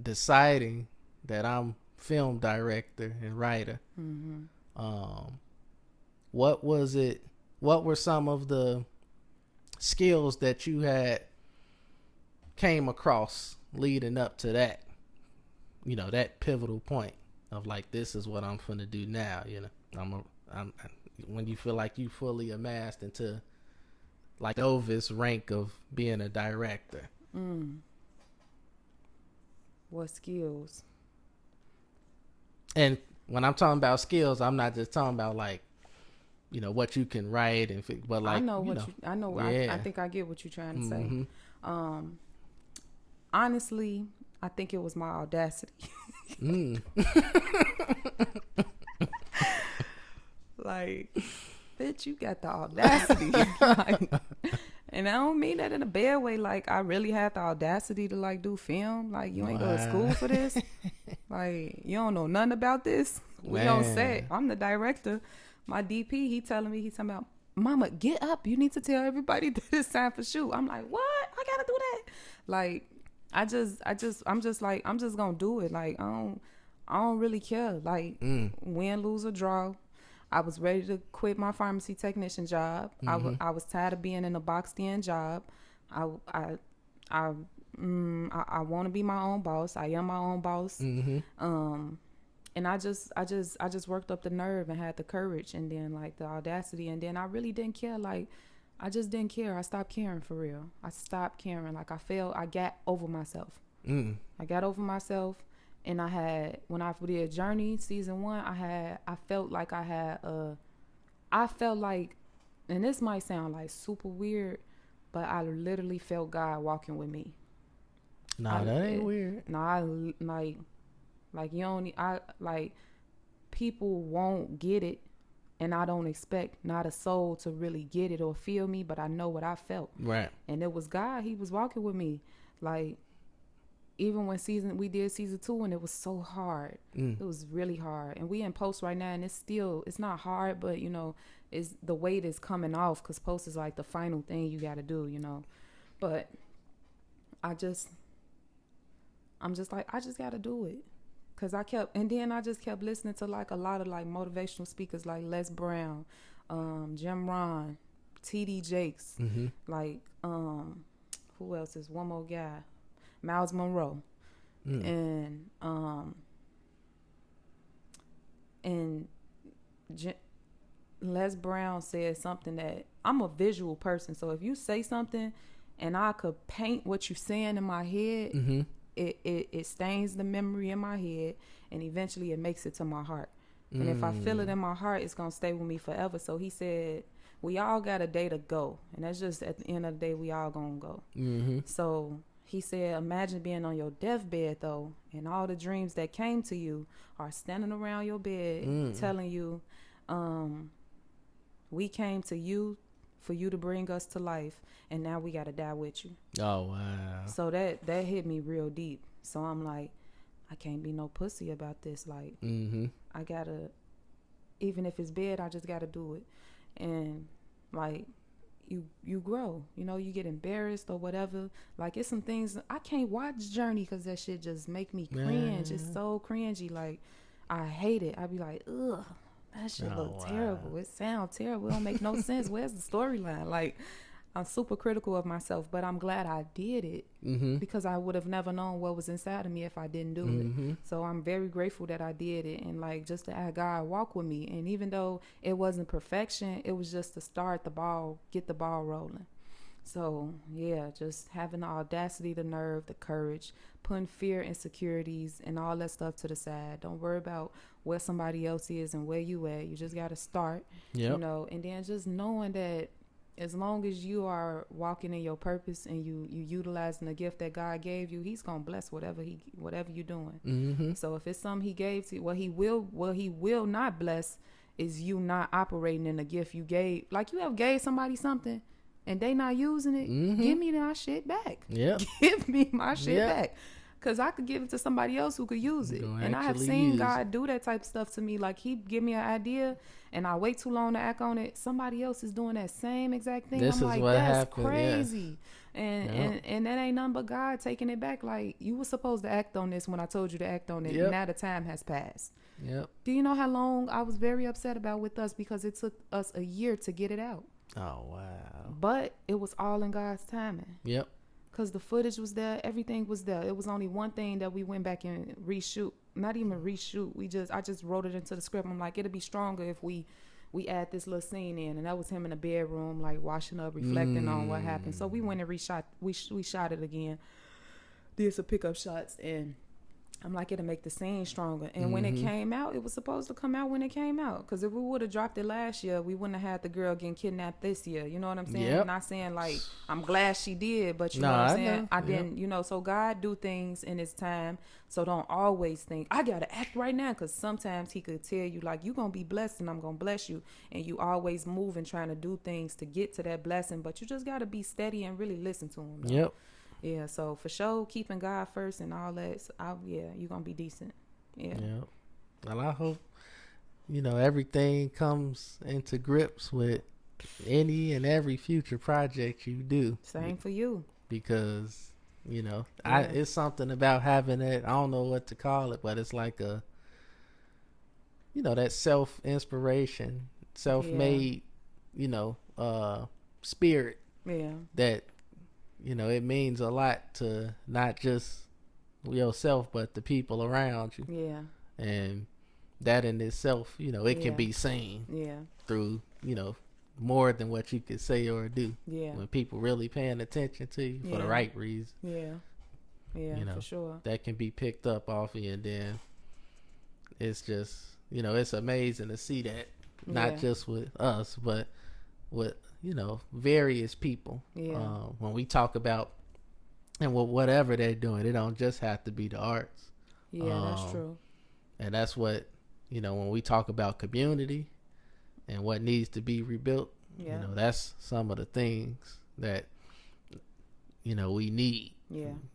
deciding that I'm film director and writer. What was it? What were some of the skills that you had came across leading up to that, that pivotal point of like, this is what I'm finna do now, I'm when you feel like you fully amassed into like the novice rank of being a director. What skills? And when I'm talking about skills, I'm not just talking about like, what you can write and but like, I think I get what you're trying to say. Honestly, I think it was my audacity. Like, bitch, you got the audacity. Like, and I don't mean that in a bad way. Like, I really had the audacity to like do film. Like, you ain't go to school for this. Like, you don't know nothing about this. We on set. I'm the director. My DP, he talking about, Mama, get up. You need to tell everybody that it's time for shoot. I'm like, what? I gotta do that. Like, I'm just gonna do it. Like, I don't really care. Like, win, lose, or draw. I was ready to quit my pharmacy technician job. I was tired of being in a boxed in job. I want to be my own boss. I am my own boss. And I just worked up the nerve and had the courage and then like the audacity, and then I really didn't care. Like, I just didn't care. I stopped caring for real. I stopped caring. Like, I got over myself. I got over myself. And when I did Journey season 1, I felt like, and this might sound like super weird, but I literally felt God walking with me. That ain't weird. Like you only, people won't get it, and I don't expect not a soul to really get it or feel me, but I know what I felt. Right. And it was God. He was walking with me. Like, even when we did season 2, and it was so hard. It was really hard. And we in post right now, and it's not hard, but it's the weight is coming off, because post is like the final thing you got to do, But I'm just like, I just got to do it. Cause I just kept listening to like a lot of like motivational speakers like Les Brown, Jim Rohn, T.D. Jakes, like who else is one more guy, Miles Monroe, and Les Brown said something that I'm a visual person, so if you say something and I could paint what you're saying in my head, it stains the memory in my head, and eventually it makes it to my heart. And if I feel it in my heart, it's gonna stay with me forever. So he said, we all got a day to go, and that's just at the end of the day, we all gonna go. So he said, imagine being on your deathbed though, and all the dreams that came to you are standing around your bed telling you, we came to you for you to bring us to life, and now we gotta die with you. Oh wow. So that hit me real deep. So I'm like, I can't be no pussy about this. Like, I gotta, even if it's bad, I just gotta do it. And like, you grow, you know, you get embarrassed or whatever. Like, it's some things I can't watch Journey because that shit just make me cringe. It's so cringy. Like, I hate it. I be like, ugh, that shit look terrible. It sounds terrible. It don't make no sense. Where's the storyline? Like, I'm super critical of myself, but I'm glad I did it because I would have never known what was inside of me if I didn't do it. So I'm very grateful that I did it, and like, just to have God walk with me. And even though it wasn't perfection, it was just to start the ball, get the ball rolling. So yeah, just having the audacity, the nerve, the courage, putting fear, insecurities, and all that stuff to the side. Don't worry about where somebody else is and where you at. You just got to start, you know, and then just knowing that as long as you are walking in your purpose and you utilizing the gift that God gave you, he's going to bless whatever you're doing. So if it's something he gave to you, what he will not bless is you not operating in the gift you gave. Like, you have gave somebody something and they not using it, give me my shit back. Give me my shit back. Because I could give it to somebody else who could use it. And I have seen God do that type of stuff to me. Like, he give me an idea and I wait too long to act on it. Somebody else is doing that same exact thing. I'm like, that's crazy. And that ain't nothing but God taking it back. Like, you were supposed to act on this when I told you to act on it. Now the time has passed. Do you know how long I was very upset about with us, because it took us a year to get it out. Oh, wow. But it was all in God's timing. Because the footage was there, everything was there. It was only one thing that we went back and reshoot. Not even reshoot. I just wrote it into the script. I'm like, it'll be stronger if we add this little scene in. And that was him in the bedroom, like washing up, reflecting on what happened. So we went and reshot. We shot it again. Did some pickup shots, and I'm like, it'll make the scene stronger. And when it came out, it was supposed to come out when it came out. Because if we would have dropped it last year, we wouldn't have had the girl getting kidnapped this year. You know what I'm saying? I'm not saying, like, I'm glad she did, but you know what I'm saying? I didn't, you know. So God do things in his time. So don't always think, I got to act right now. Because sometimes he could tell you, like, you're going to be blessed and I'm going to bless you. And you always moving, trying to do things to get to that blessing. But you just got to be steady and really listen to him. Though. Yeah, so for sure, keeping God first and all that, you're going to be decent. Well, I hope, you know, everything comes into grips with any and every future project you do. Same for you. Because, you know, it's something about having it, I don't know what to call it, but it's like a, you know, that self-inspiration, self-made, you know, spirit. That, you know, it means a lot to not just yourself, but the people around you. And that in itself, you know, it can be seen through, you know, more than what you could say or do. When people really paying attention to you for the right reason. You know, for sure. That can be picked up off of you, and then it's just, you know, it's amazing to see that, not just with us, but with, you know, various people. When we talk about, and whatever they're doing, it don't just have to be the arts. That's true. And that's what, you know, when we talk about community and what needs to be rebuilt, you know, that's some of the things that, you know, we need.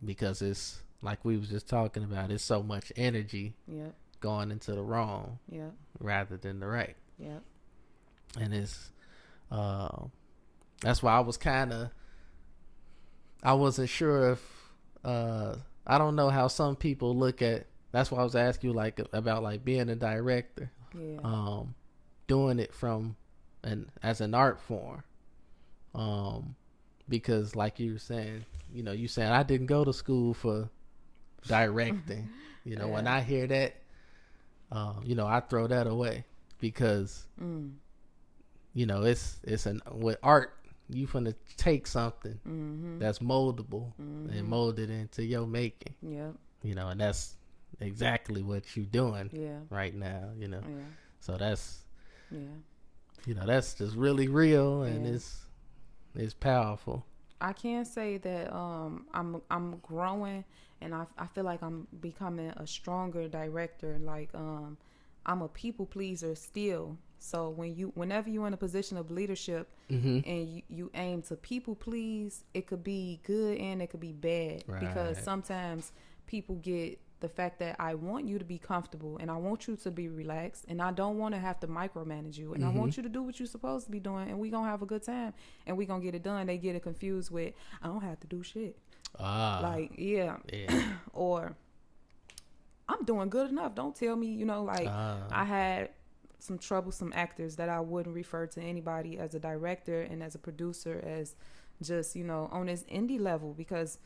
Because it's like we was just talking about, it's so much energy going into the wrong rather than the right. And it's that's why I wasn't sure if I don't know how some people look at that's why I was asking you like about like being a director, Yeah. doing it from as an art form, because like you were saying, you saying I didn't go to school for directing. When Yeah. I hear that, I throw that away because it's an with art. You finna take something that's moldable and mold it into your making. Yeah. And that's exactly what you're doing Yeah. right now. Yeah. So that's Yeah. that's just really real, and Yeah. it's powerful. I can say that I'm growing, and I feel like I'm becoming a stronger director. Like I'm a people pleaser still. So whenever you're in a position of leadership Mm-hmm. and you aim to people please, it could be good and it could be bad, because Right. sometimes people get the fact that I want you to be comfortable and I want you to be relaxed and I don't want to have to micromanage you and I want you to do what you're supposed to be doing and we gonna have a good time and we gonna get it done. They get it confused with I don't have to do shit. Like yeah. Or I'm doing good enough. Don't tell me, I had some troublesome actors that I wouldn't refer to anybody as a director and as a producer as just, on this indie level, because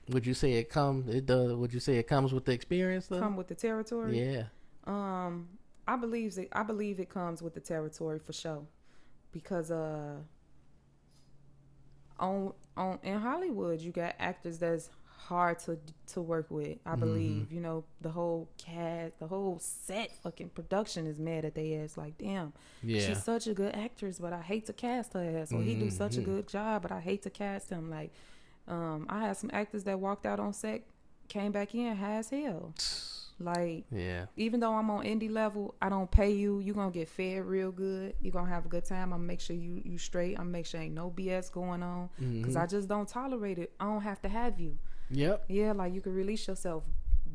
Would you say it comes? It does. Would you say it comes with the experience, though? come with the territory. Yeah. I believe it comes with the territory for sure, because on in Hollywood you got actors that's hard to work with. I believe the whole cast, the whole set, fucking production is mad at their ass. Like, damn, she's such a good actress, but I hate to cast her ass. Or he do such a good job, but I hate to cast him. Like, I had some actors that walked out on set, came back in high as hell. Like, even though I'm on indie level, I don't pay you. You're going to get fed real good. You're going to have a good time. I'm going to make sure you straight. I'm going to make sure ain't no BS going on. Because I just don't tolerate it. I don't have to have you. Yep. Yeah, like, you can release yourself.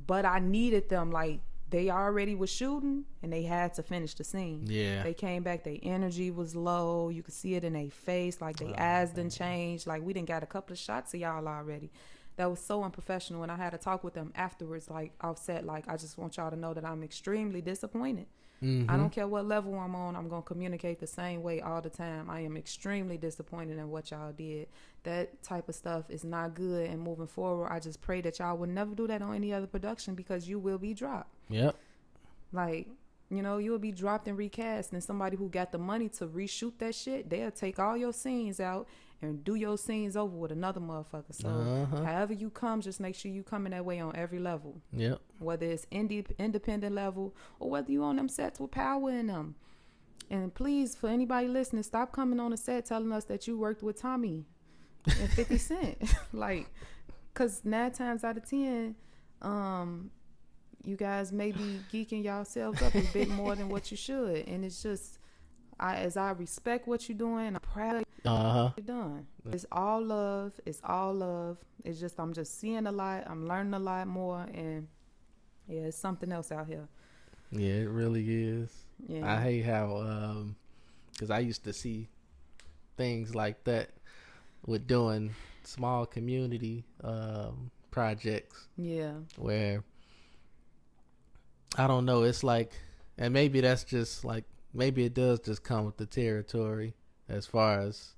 But I needed them. Like, they already was shooting, and they had to finish the scene. Yeah. They came back. Their energy was low. You could see it in their face. Like, their eyes done changed. Like, we done got a couple of shots of y'all already. That was so unprofessional, and I had to talk with them afterwards, like offset, like, I just want y'all to know that I'm extremely disappointed. I don't care what level I'm on, I'm going to communicate the same way all the time. I am extremely disappointed in what y'all did. That type of stuff is not good, and moving forward, I just pray that y'all will never do that on any other production, because you will be dropped. Yep. Like, you will be dropped and recast, and somebody who got the money to reshoot that shit, they'll take all your scenes out and do your scenes over with another motherfucker. So however you come, just make sure you coming that way on every level. Yep. Whether it's independent level or whether you on them sets with power in them. And please, for anybody listening, stop coming on the set telling us that you worked with Tommy and 50 Cent. Like, because 9 times out of 10, you guys may be geeking yourselves up a bit more than what you should. And it's just, as I respect what you're doing, I'm proud of what you're doing. It's all love. It's all love. It's just, I'm just seeing a lot. I'm learning a lot more. And yeah, it's something else out here. Yeah, it really is. Yeah. I hate how, because I used to see things like that with doing small community projects. Yeah. Where, I don't know, it's like, and maybe that's just like, maybe it does just come with the territory as far as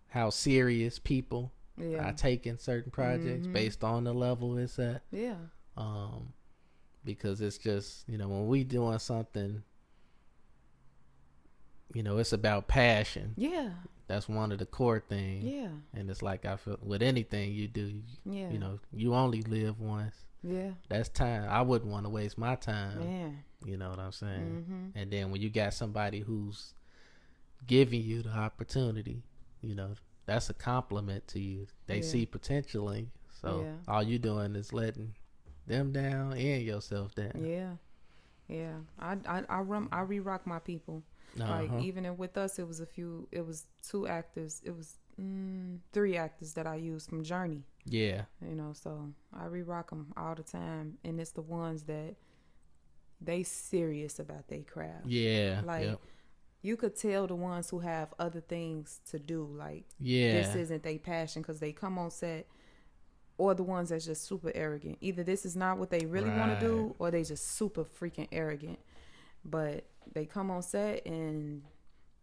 how serious people are taking certain projects based on the level it's at. Yeah. Because it's just, when we doing something, it's about passion. Yeah. That's one of the core things. Yeah. And it's like, I feel with anything you do, you only live once. Yeah. That's time. I wouldn't want to waste my time. Man. You know what I'm saying? And then when you got somebody who's giving you the opportunity, that's a compliment to you. They see potential in you. So all you doing is letting them down and yourself down. Yeah. Yeah. I re-rock my people. Like, even with us, it was 2 actors. It was 3 actors that I used from Journey. Yeah. So I re-rock them all the time. And it's the ones that they serious about their craft. Yeah. Like, you could tell the ones who have other things to do, like Yeah. this isn't their passion, because they come on set, or the ones that's just super arrogant. Either this is not what they really want to do, or they just super freaking arrogant. But they come on set and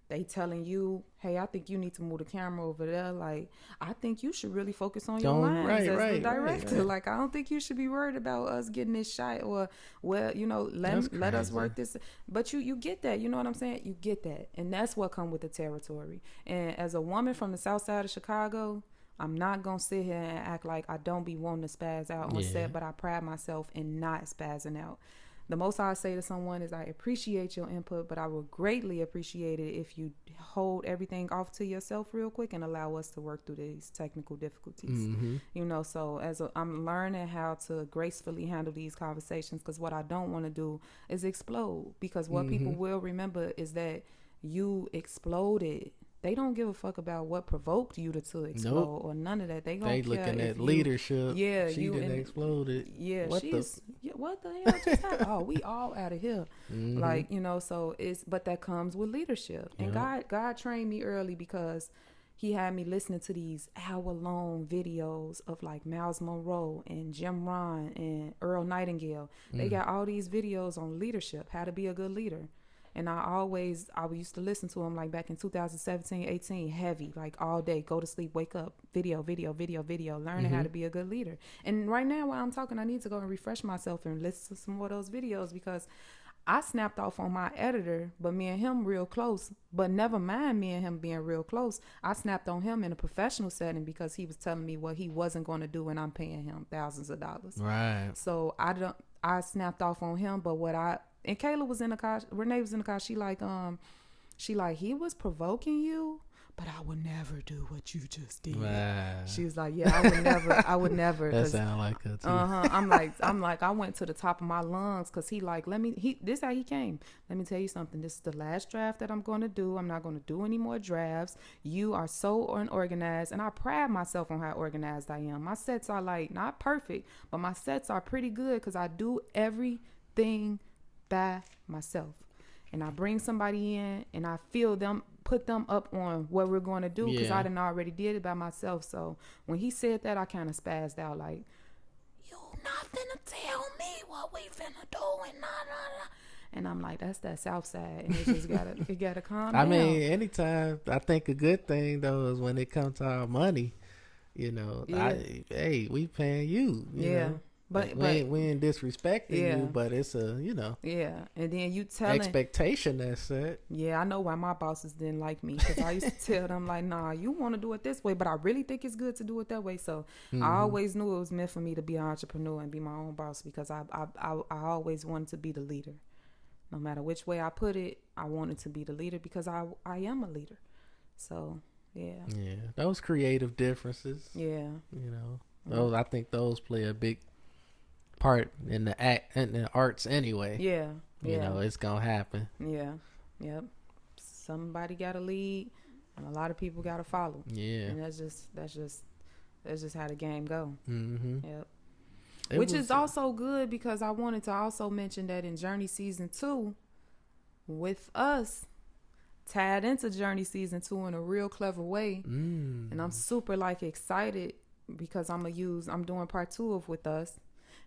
they telling you, hey, I think you need to move the camera over there. Like, I think you should really focus on your lines as the director. Right. Like, I don't think you should be worried about us getting this shot, or, well, you know, let us work this. But you get that. You know what I'm saying? You get that. And that's what come with the territory. And as a woman from the south side of Chicago, I'm not going to sit here and act like I don't be wanting to spaz out on set, but I pride myself in not spazzing out. The most I say to someone is, I appreciate your input, but I would greatly appreciate it if you hold everything off to yourself real quick and allow us to work through these technical difficulties. Mm-hmm. You know, so I'm learning how to gracefully handle these conversations, because what I don't want to do is explode, because what people will remember is that you exploded. They don't give a fuck about what provoked you to explode or none of that. They looking at leadership. Yeah, she didn't exploded. Yeah, what the hell just happened? Oh, we all out of here. Mm-hmm. Like, you know, so but that comes with leadership. And God trained me early, because he had me listening to these hour-long videos of like Miles Monroe and Jim Rohn and Earl Nightingale. They got all these videos on leadership, how to be a good leader. And I used to listen to them like back in 2017, 18, heavy, like all day, go to sleep, wake up, video, learning how to be a good leader. And right now while I'm talking, I need to go and refresh myself and listen to some more of those videos, because I snapped off on my editor, but me and him real close. But never mind me and him being real close, I snapped on him in a professional setting, because he was telling me what he wasn't going to do, and I'm paying him thousands of dollars. Right. So I snapped off on him, but and Kayla was in the car, Renee was in the car, she like, he was provoking you, but I would never do what you just did. Wow. She was like, yeah, I would never. That sound like her too. I'm like, I went to the top of my lungs, because this how he came. Let me tell you something. This is the last draft that I'm going to do. I'm not going to do any more drafts. You are so unorganized, and I pride myself on how organized I am. My sets are like, not perfect, but my sets are pretty good, because I do everything by myself. And I bring somebody in, and I put them up on what we're going to do, because I done already did it by myself. So when he said that, I kind of spazzed out like, you not finna tell me what we finna do, and nah. And I'm like, that's that south side, and it just gotta calm down. I mean, anytime, I think a good thing though is when it comes to our money, you know, we paying you know? But we ain't disrespecting you, but it's a, you know. Yeah, and then you telling expectation that's set. Yeah, I know why my bosses didn't like me, because I used to tell them like, nah, you want to do it this way, but I really think it's good to do it that way. So I always knew it was meant for me to be an entrepreneur and be my own boss, because I always wanted to be the leader. No matter which way I put it, I wanted to be the leader, because I am a leader. So yeah, those creative differences. Yeah, you know, I think those play a big part in the act and the arts anyway. You know, it's gonna happen. Yep. Somebody gotta lead, and a lot of people gotta follow. And that's just how the game go. Yep. Which is also good, because I wanted to also mention that in Journey Season 2, with us, tied into Journey Season 2 in a real clever way. And I'm super excited, because I'm doing part 2 of With Us.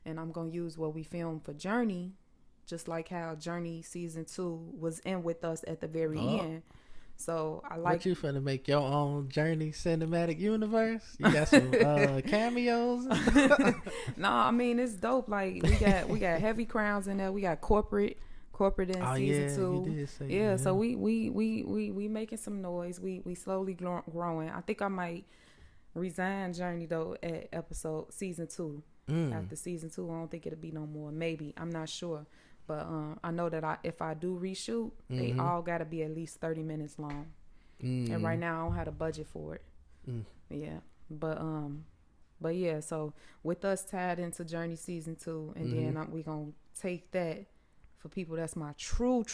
And I'm going to use what we filmed for Journey, just like how Journey Season 2 was in With Us at the very end. So I like... What, you finna make your own Journey cinematic universe? You got some cameos? No, I mean, it's dope. Like, we got heavy crowns in there. We got corporate in season 2. You did say that. So we making some noise. We slowly growing. I think I might resign Journey, though, at season 2. After season 2, I don't think it'll be no more. Maybe, I'm not sure, but I know that if I do reshoot, they all got to be at least 30 minutes long. And right now I don't have a budget for it. But yeah. So With Us tied into Journey Season 2, and then we gonna take that for people that's my true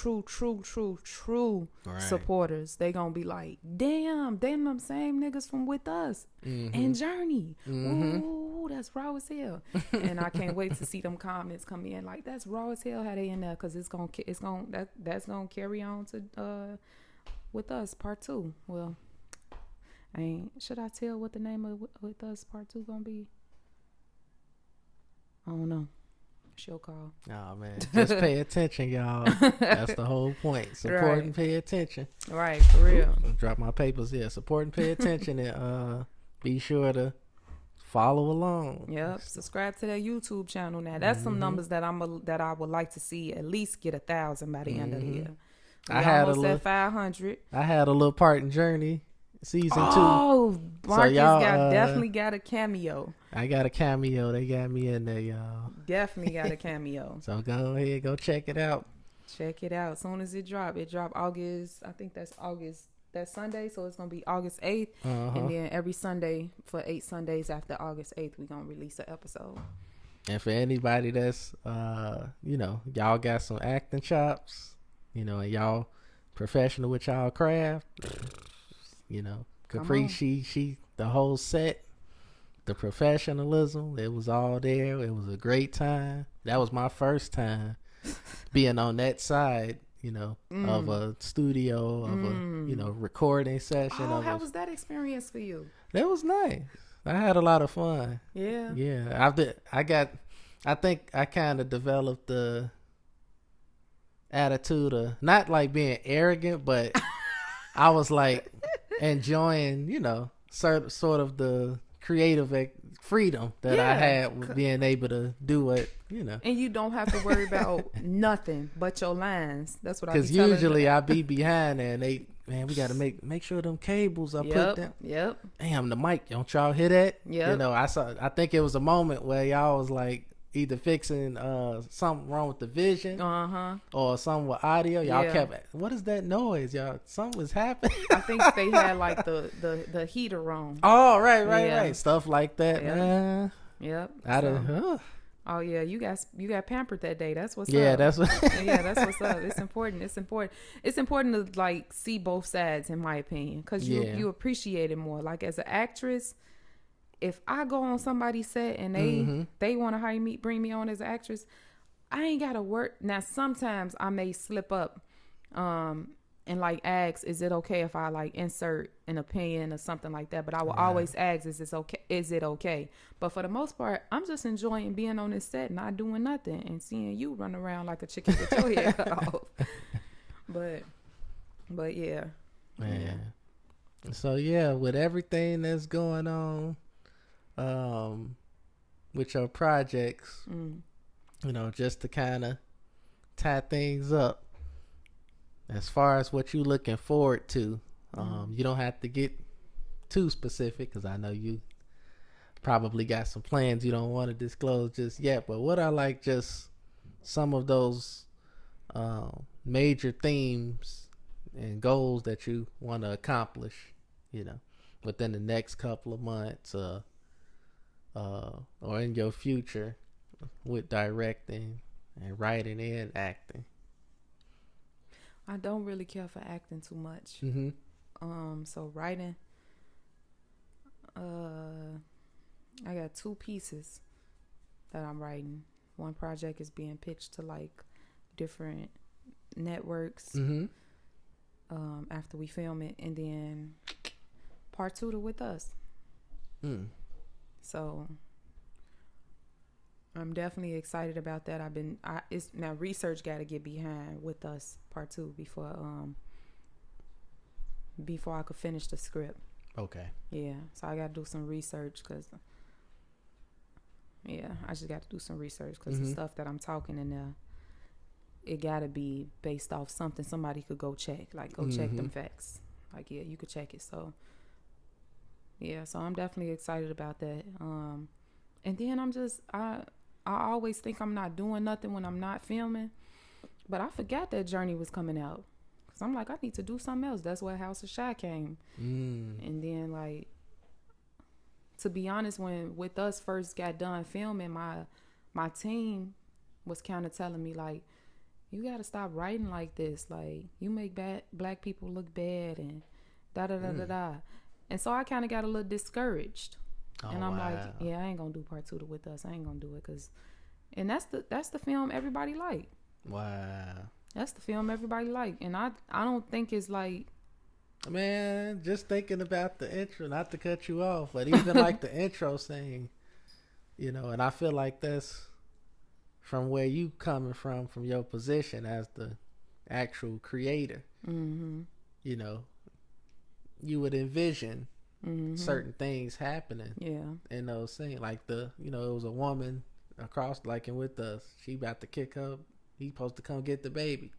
supporters. They gonna be like, damn them same niggas from With Us and Journey. Ooh, that's raw as hell. And I can't wait to see them comments come in like, that's raw as hell how they in there, because that's gonna carry on to With Us Part 2. Well, should I tell what the name of With Us Part 2 gonna be? I don't know. She'll call. Oh man, just pay attention, y'all. That's the whole point. Support Right. and pay attention. Right, for real. Drop my papers here. Support and pay attention, and be sure to follow along. Yep. Subscribe to that YouTube channel now. That's some numbers that I would like to see at least get 1,000 by the end of the year. We almost at 500. I had a little part in Journey season 2. Oh, Marcus y'all, definitely got a cameo. I got a cameo. They got me in there, y'all. Definitely got a cameo. So go ahead, go check it out. Check it out. As soon as it dropped August. I think that's August. That Sunday, so it's gonna be August 8th, and then every Sunday for 8 Sundays after August 8th, we're gonna release an episode. And for anybody that's y'all got some acting chops, and y'all professional with y'all craft, Caprice, she the whole set, the professionalism, it was all there. It was a great time. That was my first time being on that side, of a studio, of a recording session. Oh, how was that experience for you? That was nice. I had a lot of fun. Yeah. Yeah. I think I kind of developed the attitude of not like being arrogant, but I was like enjoying, sort of the creative freedom that I had with being able to do it, And you don't have to worry about nothing but your lines. That's what I. Because usually I be behind there, and we got to make sure them cables are put down. Yep. Damn, the mic, don't y'all hear that? Yep. I think it was a moment where y'all was like either fixing something wrong with the vision, or something with audio. Y'all kept, what is that noise, y'all? Something was happening. I think they had like the heater on. Oh, right, stuff like that, man. Yep. Oh yeah, you got pampered that day. That's what's up. Yeah, that's what. Yeah, that's what's up. It's important. It's important to like see both sides, in my opinion, because you appreciate it more. Like as an actress, if I go on somebody's set and they want to bring me on as an actress, I ain't gotta work. Now sometimes I may slip up, and like ask, is it okay if I like insert an opinion or something like that? But I will always ask, is it okay? But for the most part, I'm just enjoying being on this set, not doing nothing, and seeing you run around like a chicken with your head cut off. But yeah, man. Yeah. So yeah, with everything that's going on, with your projects, just to kind of tie things up. As far as what you looking forward to, you don't have to get too specific because I know you probably got some plans you don't want to disclose just yet. But what are like just some of those major themes and goals that you want to accomplish, within the next couple of months, or in your future with directing and writing and acting? I don't really care for acting too much. So writing, I got 2 pieces that I'm writing. One project is being pitched to like different networks after we film it, and then part 2 to With Us. So I'm definitely excited about that. It's now research got to get behind With Us part 2 before I could finish the script. Okay. Yeah. So I got to do some research because I just got to do some research because the stuff that I'm talking in there, it got to be based off something somebody could go check. Like go check them facts. Like you could check it. So so I'm definitely excited about that. And then I always think I'm not doing nothing when I'm not filming, but I forgot that Journey was coming out. Cause I'm like, I need to do something else. That's where House of Shy came. And then like, to be honest, when With Us first got done filming, my team was kind of telling me like, you got to stop writing like this. Like you make black people look bad and da. And so I kind of got a little discouraged. And I'm like, I ain't gonna do part 2 to With Us. I ain't gonna do it and that's the film everybody like. Wow. That's the film everybody like, and I don't think it's like Man, just thinking about the intro, not to cut you off, but even like the intro saying, and I feel like that's from where you coming from your position as the actual creator. Mm-hmm. You know, you would envision Mm-hmm. certain things happening. Yeah. In those things, like it was a woman across, like, and with us, she about to kick up. He supposed to come get the baby.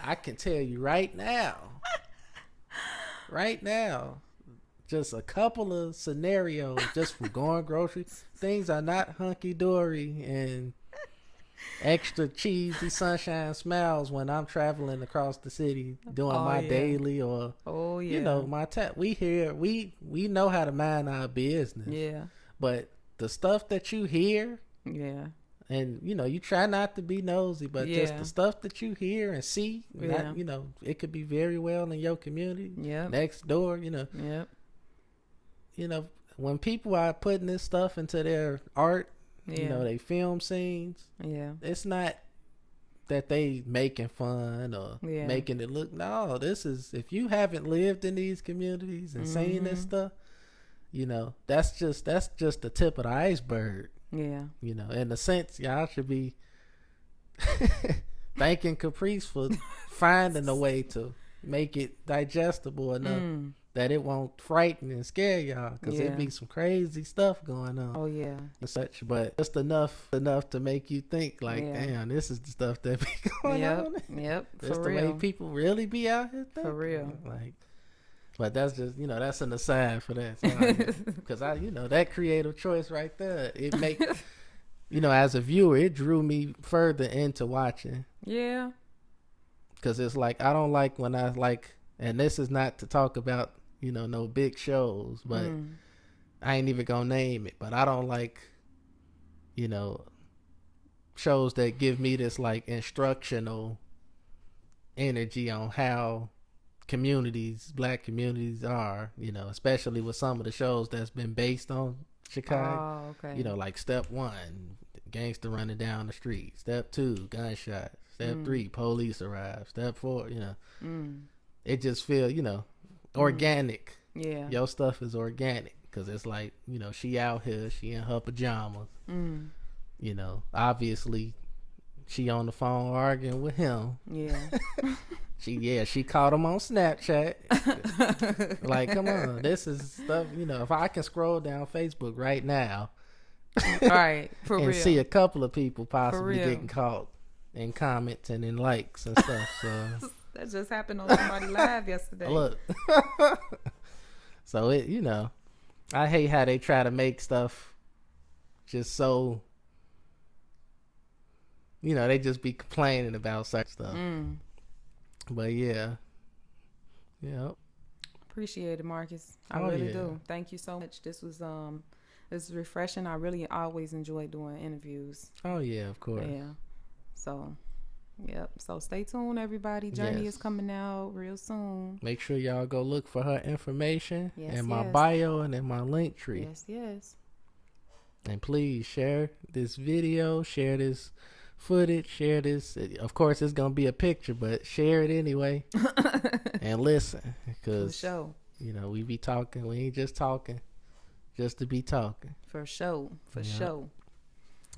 I can tell you right now, just a couple of scenarios just from going grocery. Things are not hunky dory and extra cheesy sunshine smiles when I'm traveling across the city doing my daily or my we know how to mind our business. Yeah. But the stuff that you hear, and you try not to be nosy, but just the stuff that you hear and see, it could be very well in your community, next door, when people are putting this stuff into their art, they film scenes, it's not that they making fun or making it look. No, this is, if you haven't lived in these communities and seen this stuff, that's just the tip of the iceberg. In a sense, y'all should be thanking Caprice for finding a way to make it digestible enough that it won't frighten and scare y'all, because it be some crazy stuff going on. And such, but just enough to make you think, like, damn, this is the stuff that be going on. This For the real. way people really be out here thinking. For real. Like, but that's just, that's an aside for that. Because that creative choice right there, it make, as a viewer, it drew me further into watching. Yeah. Because it's like, I don't like when I like, and this is not to talk about, no big shows, but I ain't even gonna name it, but I don't like, shows that give me this like instructional energy on how black communities are, especially with some of the shows that's been based on Chicago. Oh, okay. Like step 1, gangster running down the street. Step 2, gunshot. Step 3, police arrive. Step 4, it just feel, organic. Yeah. Your stuff is organic because it's like, she out here, she in her pajamas. Obviously she on the phone arguing with him. Yeah. She caught him on Snapchat. Like, come on, this is stuff, if I can scroll down Facebook right now Right, for and real. see a couple of people possibly real. getting caught in comments and in likes and stuff. So that just happened on somebody live yesterday. look. So it, I hate how they try to make stuff just so, they just be complaining about certain stuff. But yeah. Appreciate it, Marcus. I really do. Thank you so much. This was this is refreshing. I really always enjoy doing interviews. Oh yeah, of course. Yeah. So, yep. So stay tuned, everybody. Journey is coming out real soon. Make sure y'all go look for her information in my yes. bio and in my link tree. Yes. And please share this video, share this footage, share this. Of course, it's gonna be a picture, but share it anyway and listen, because sure. We be talking. We ain't just talking just to be talking. For sure.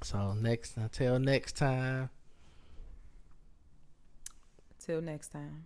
So until next time. Till next time.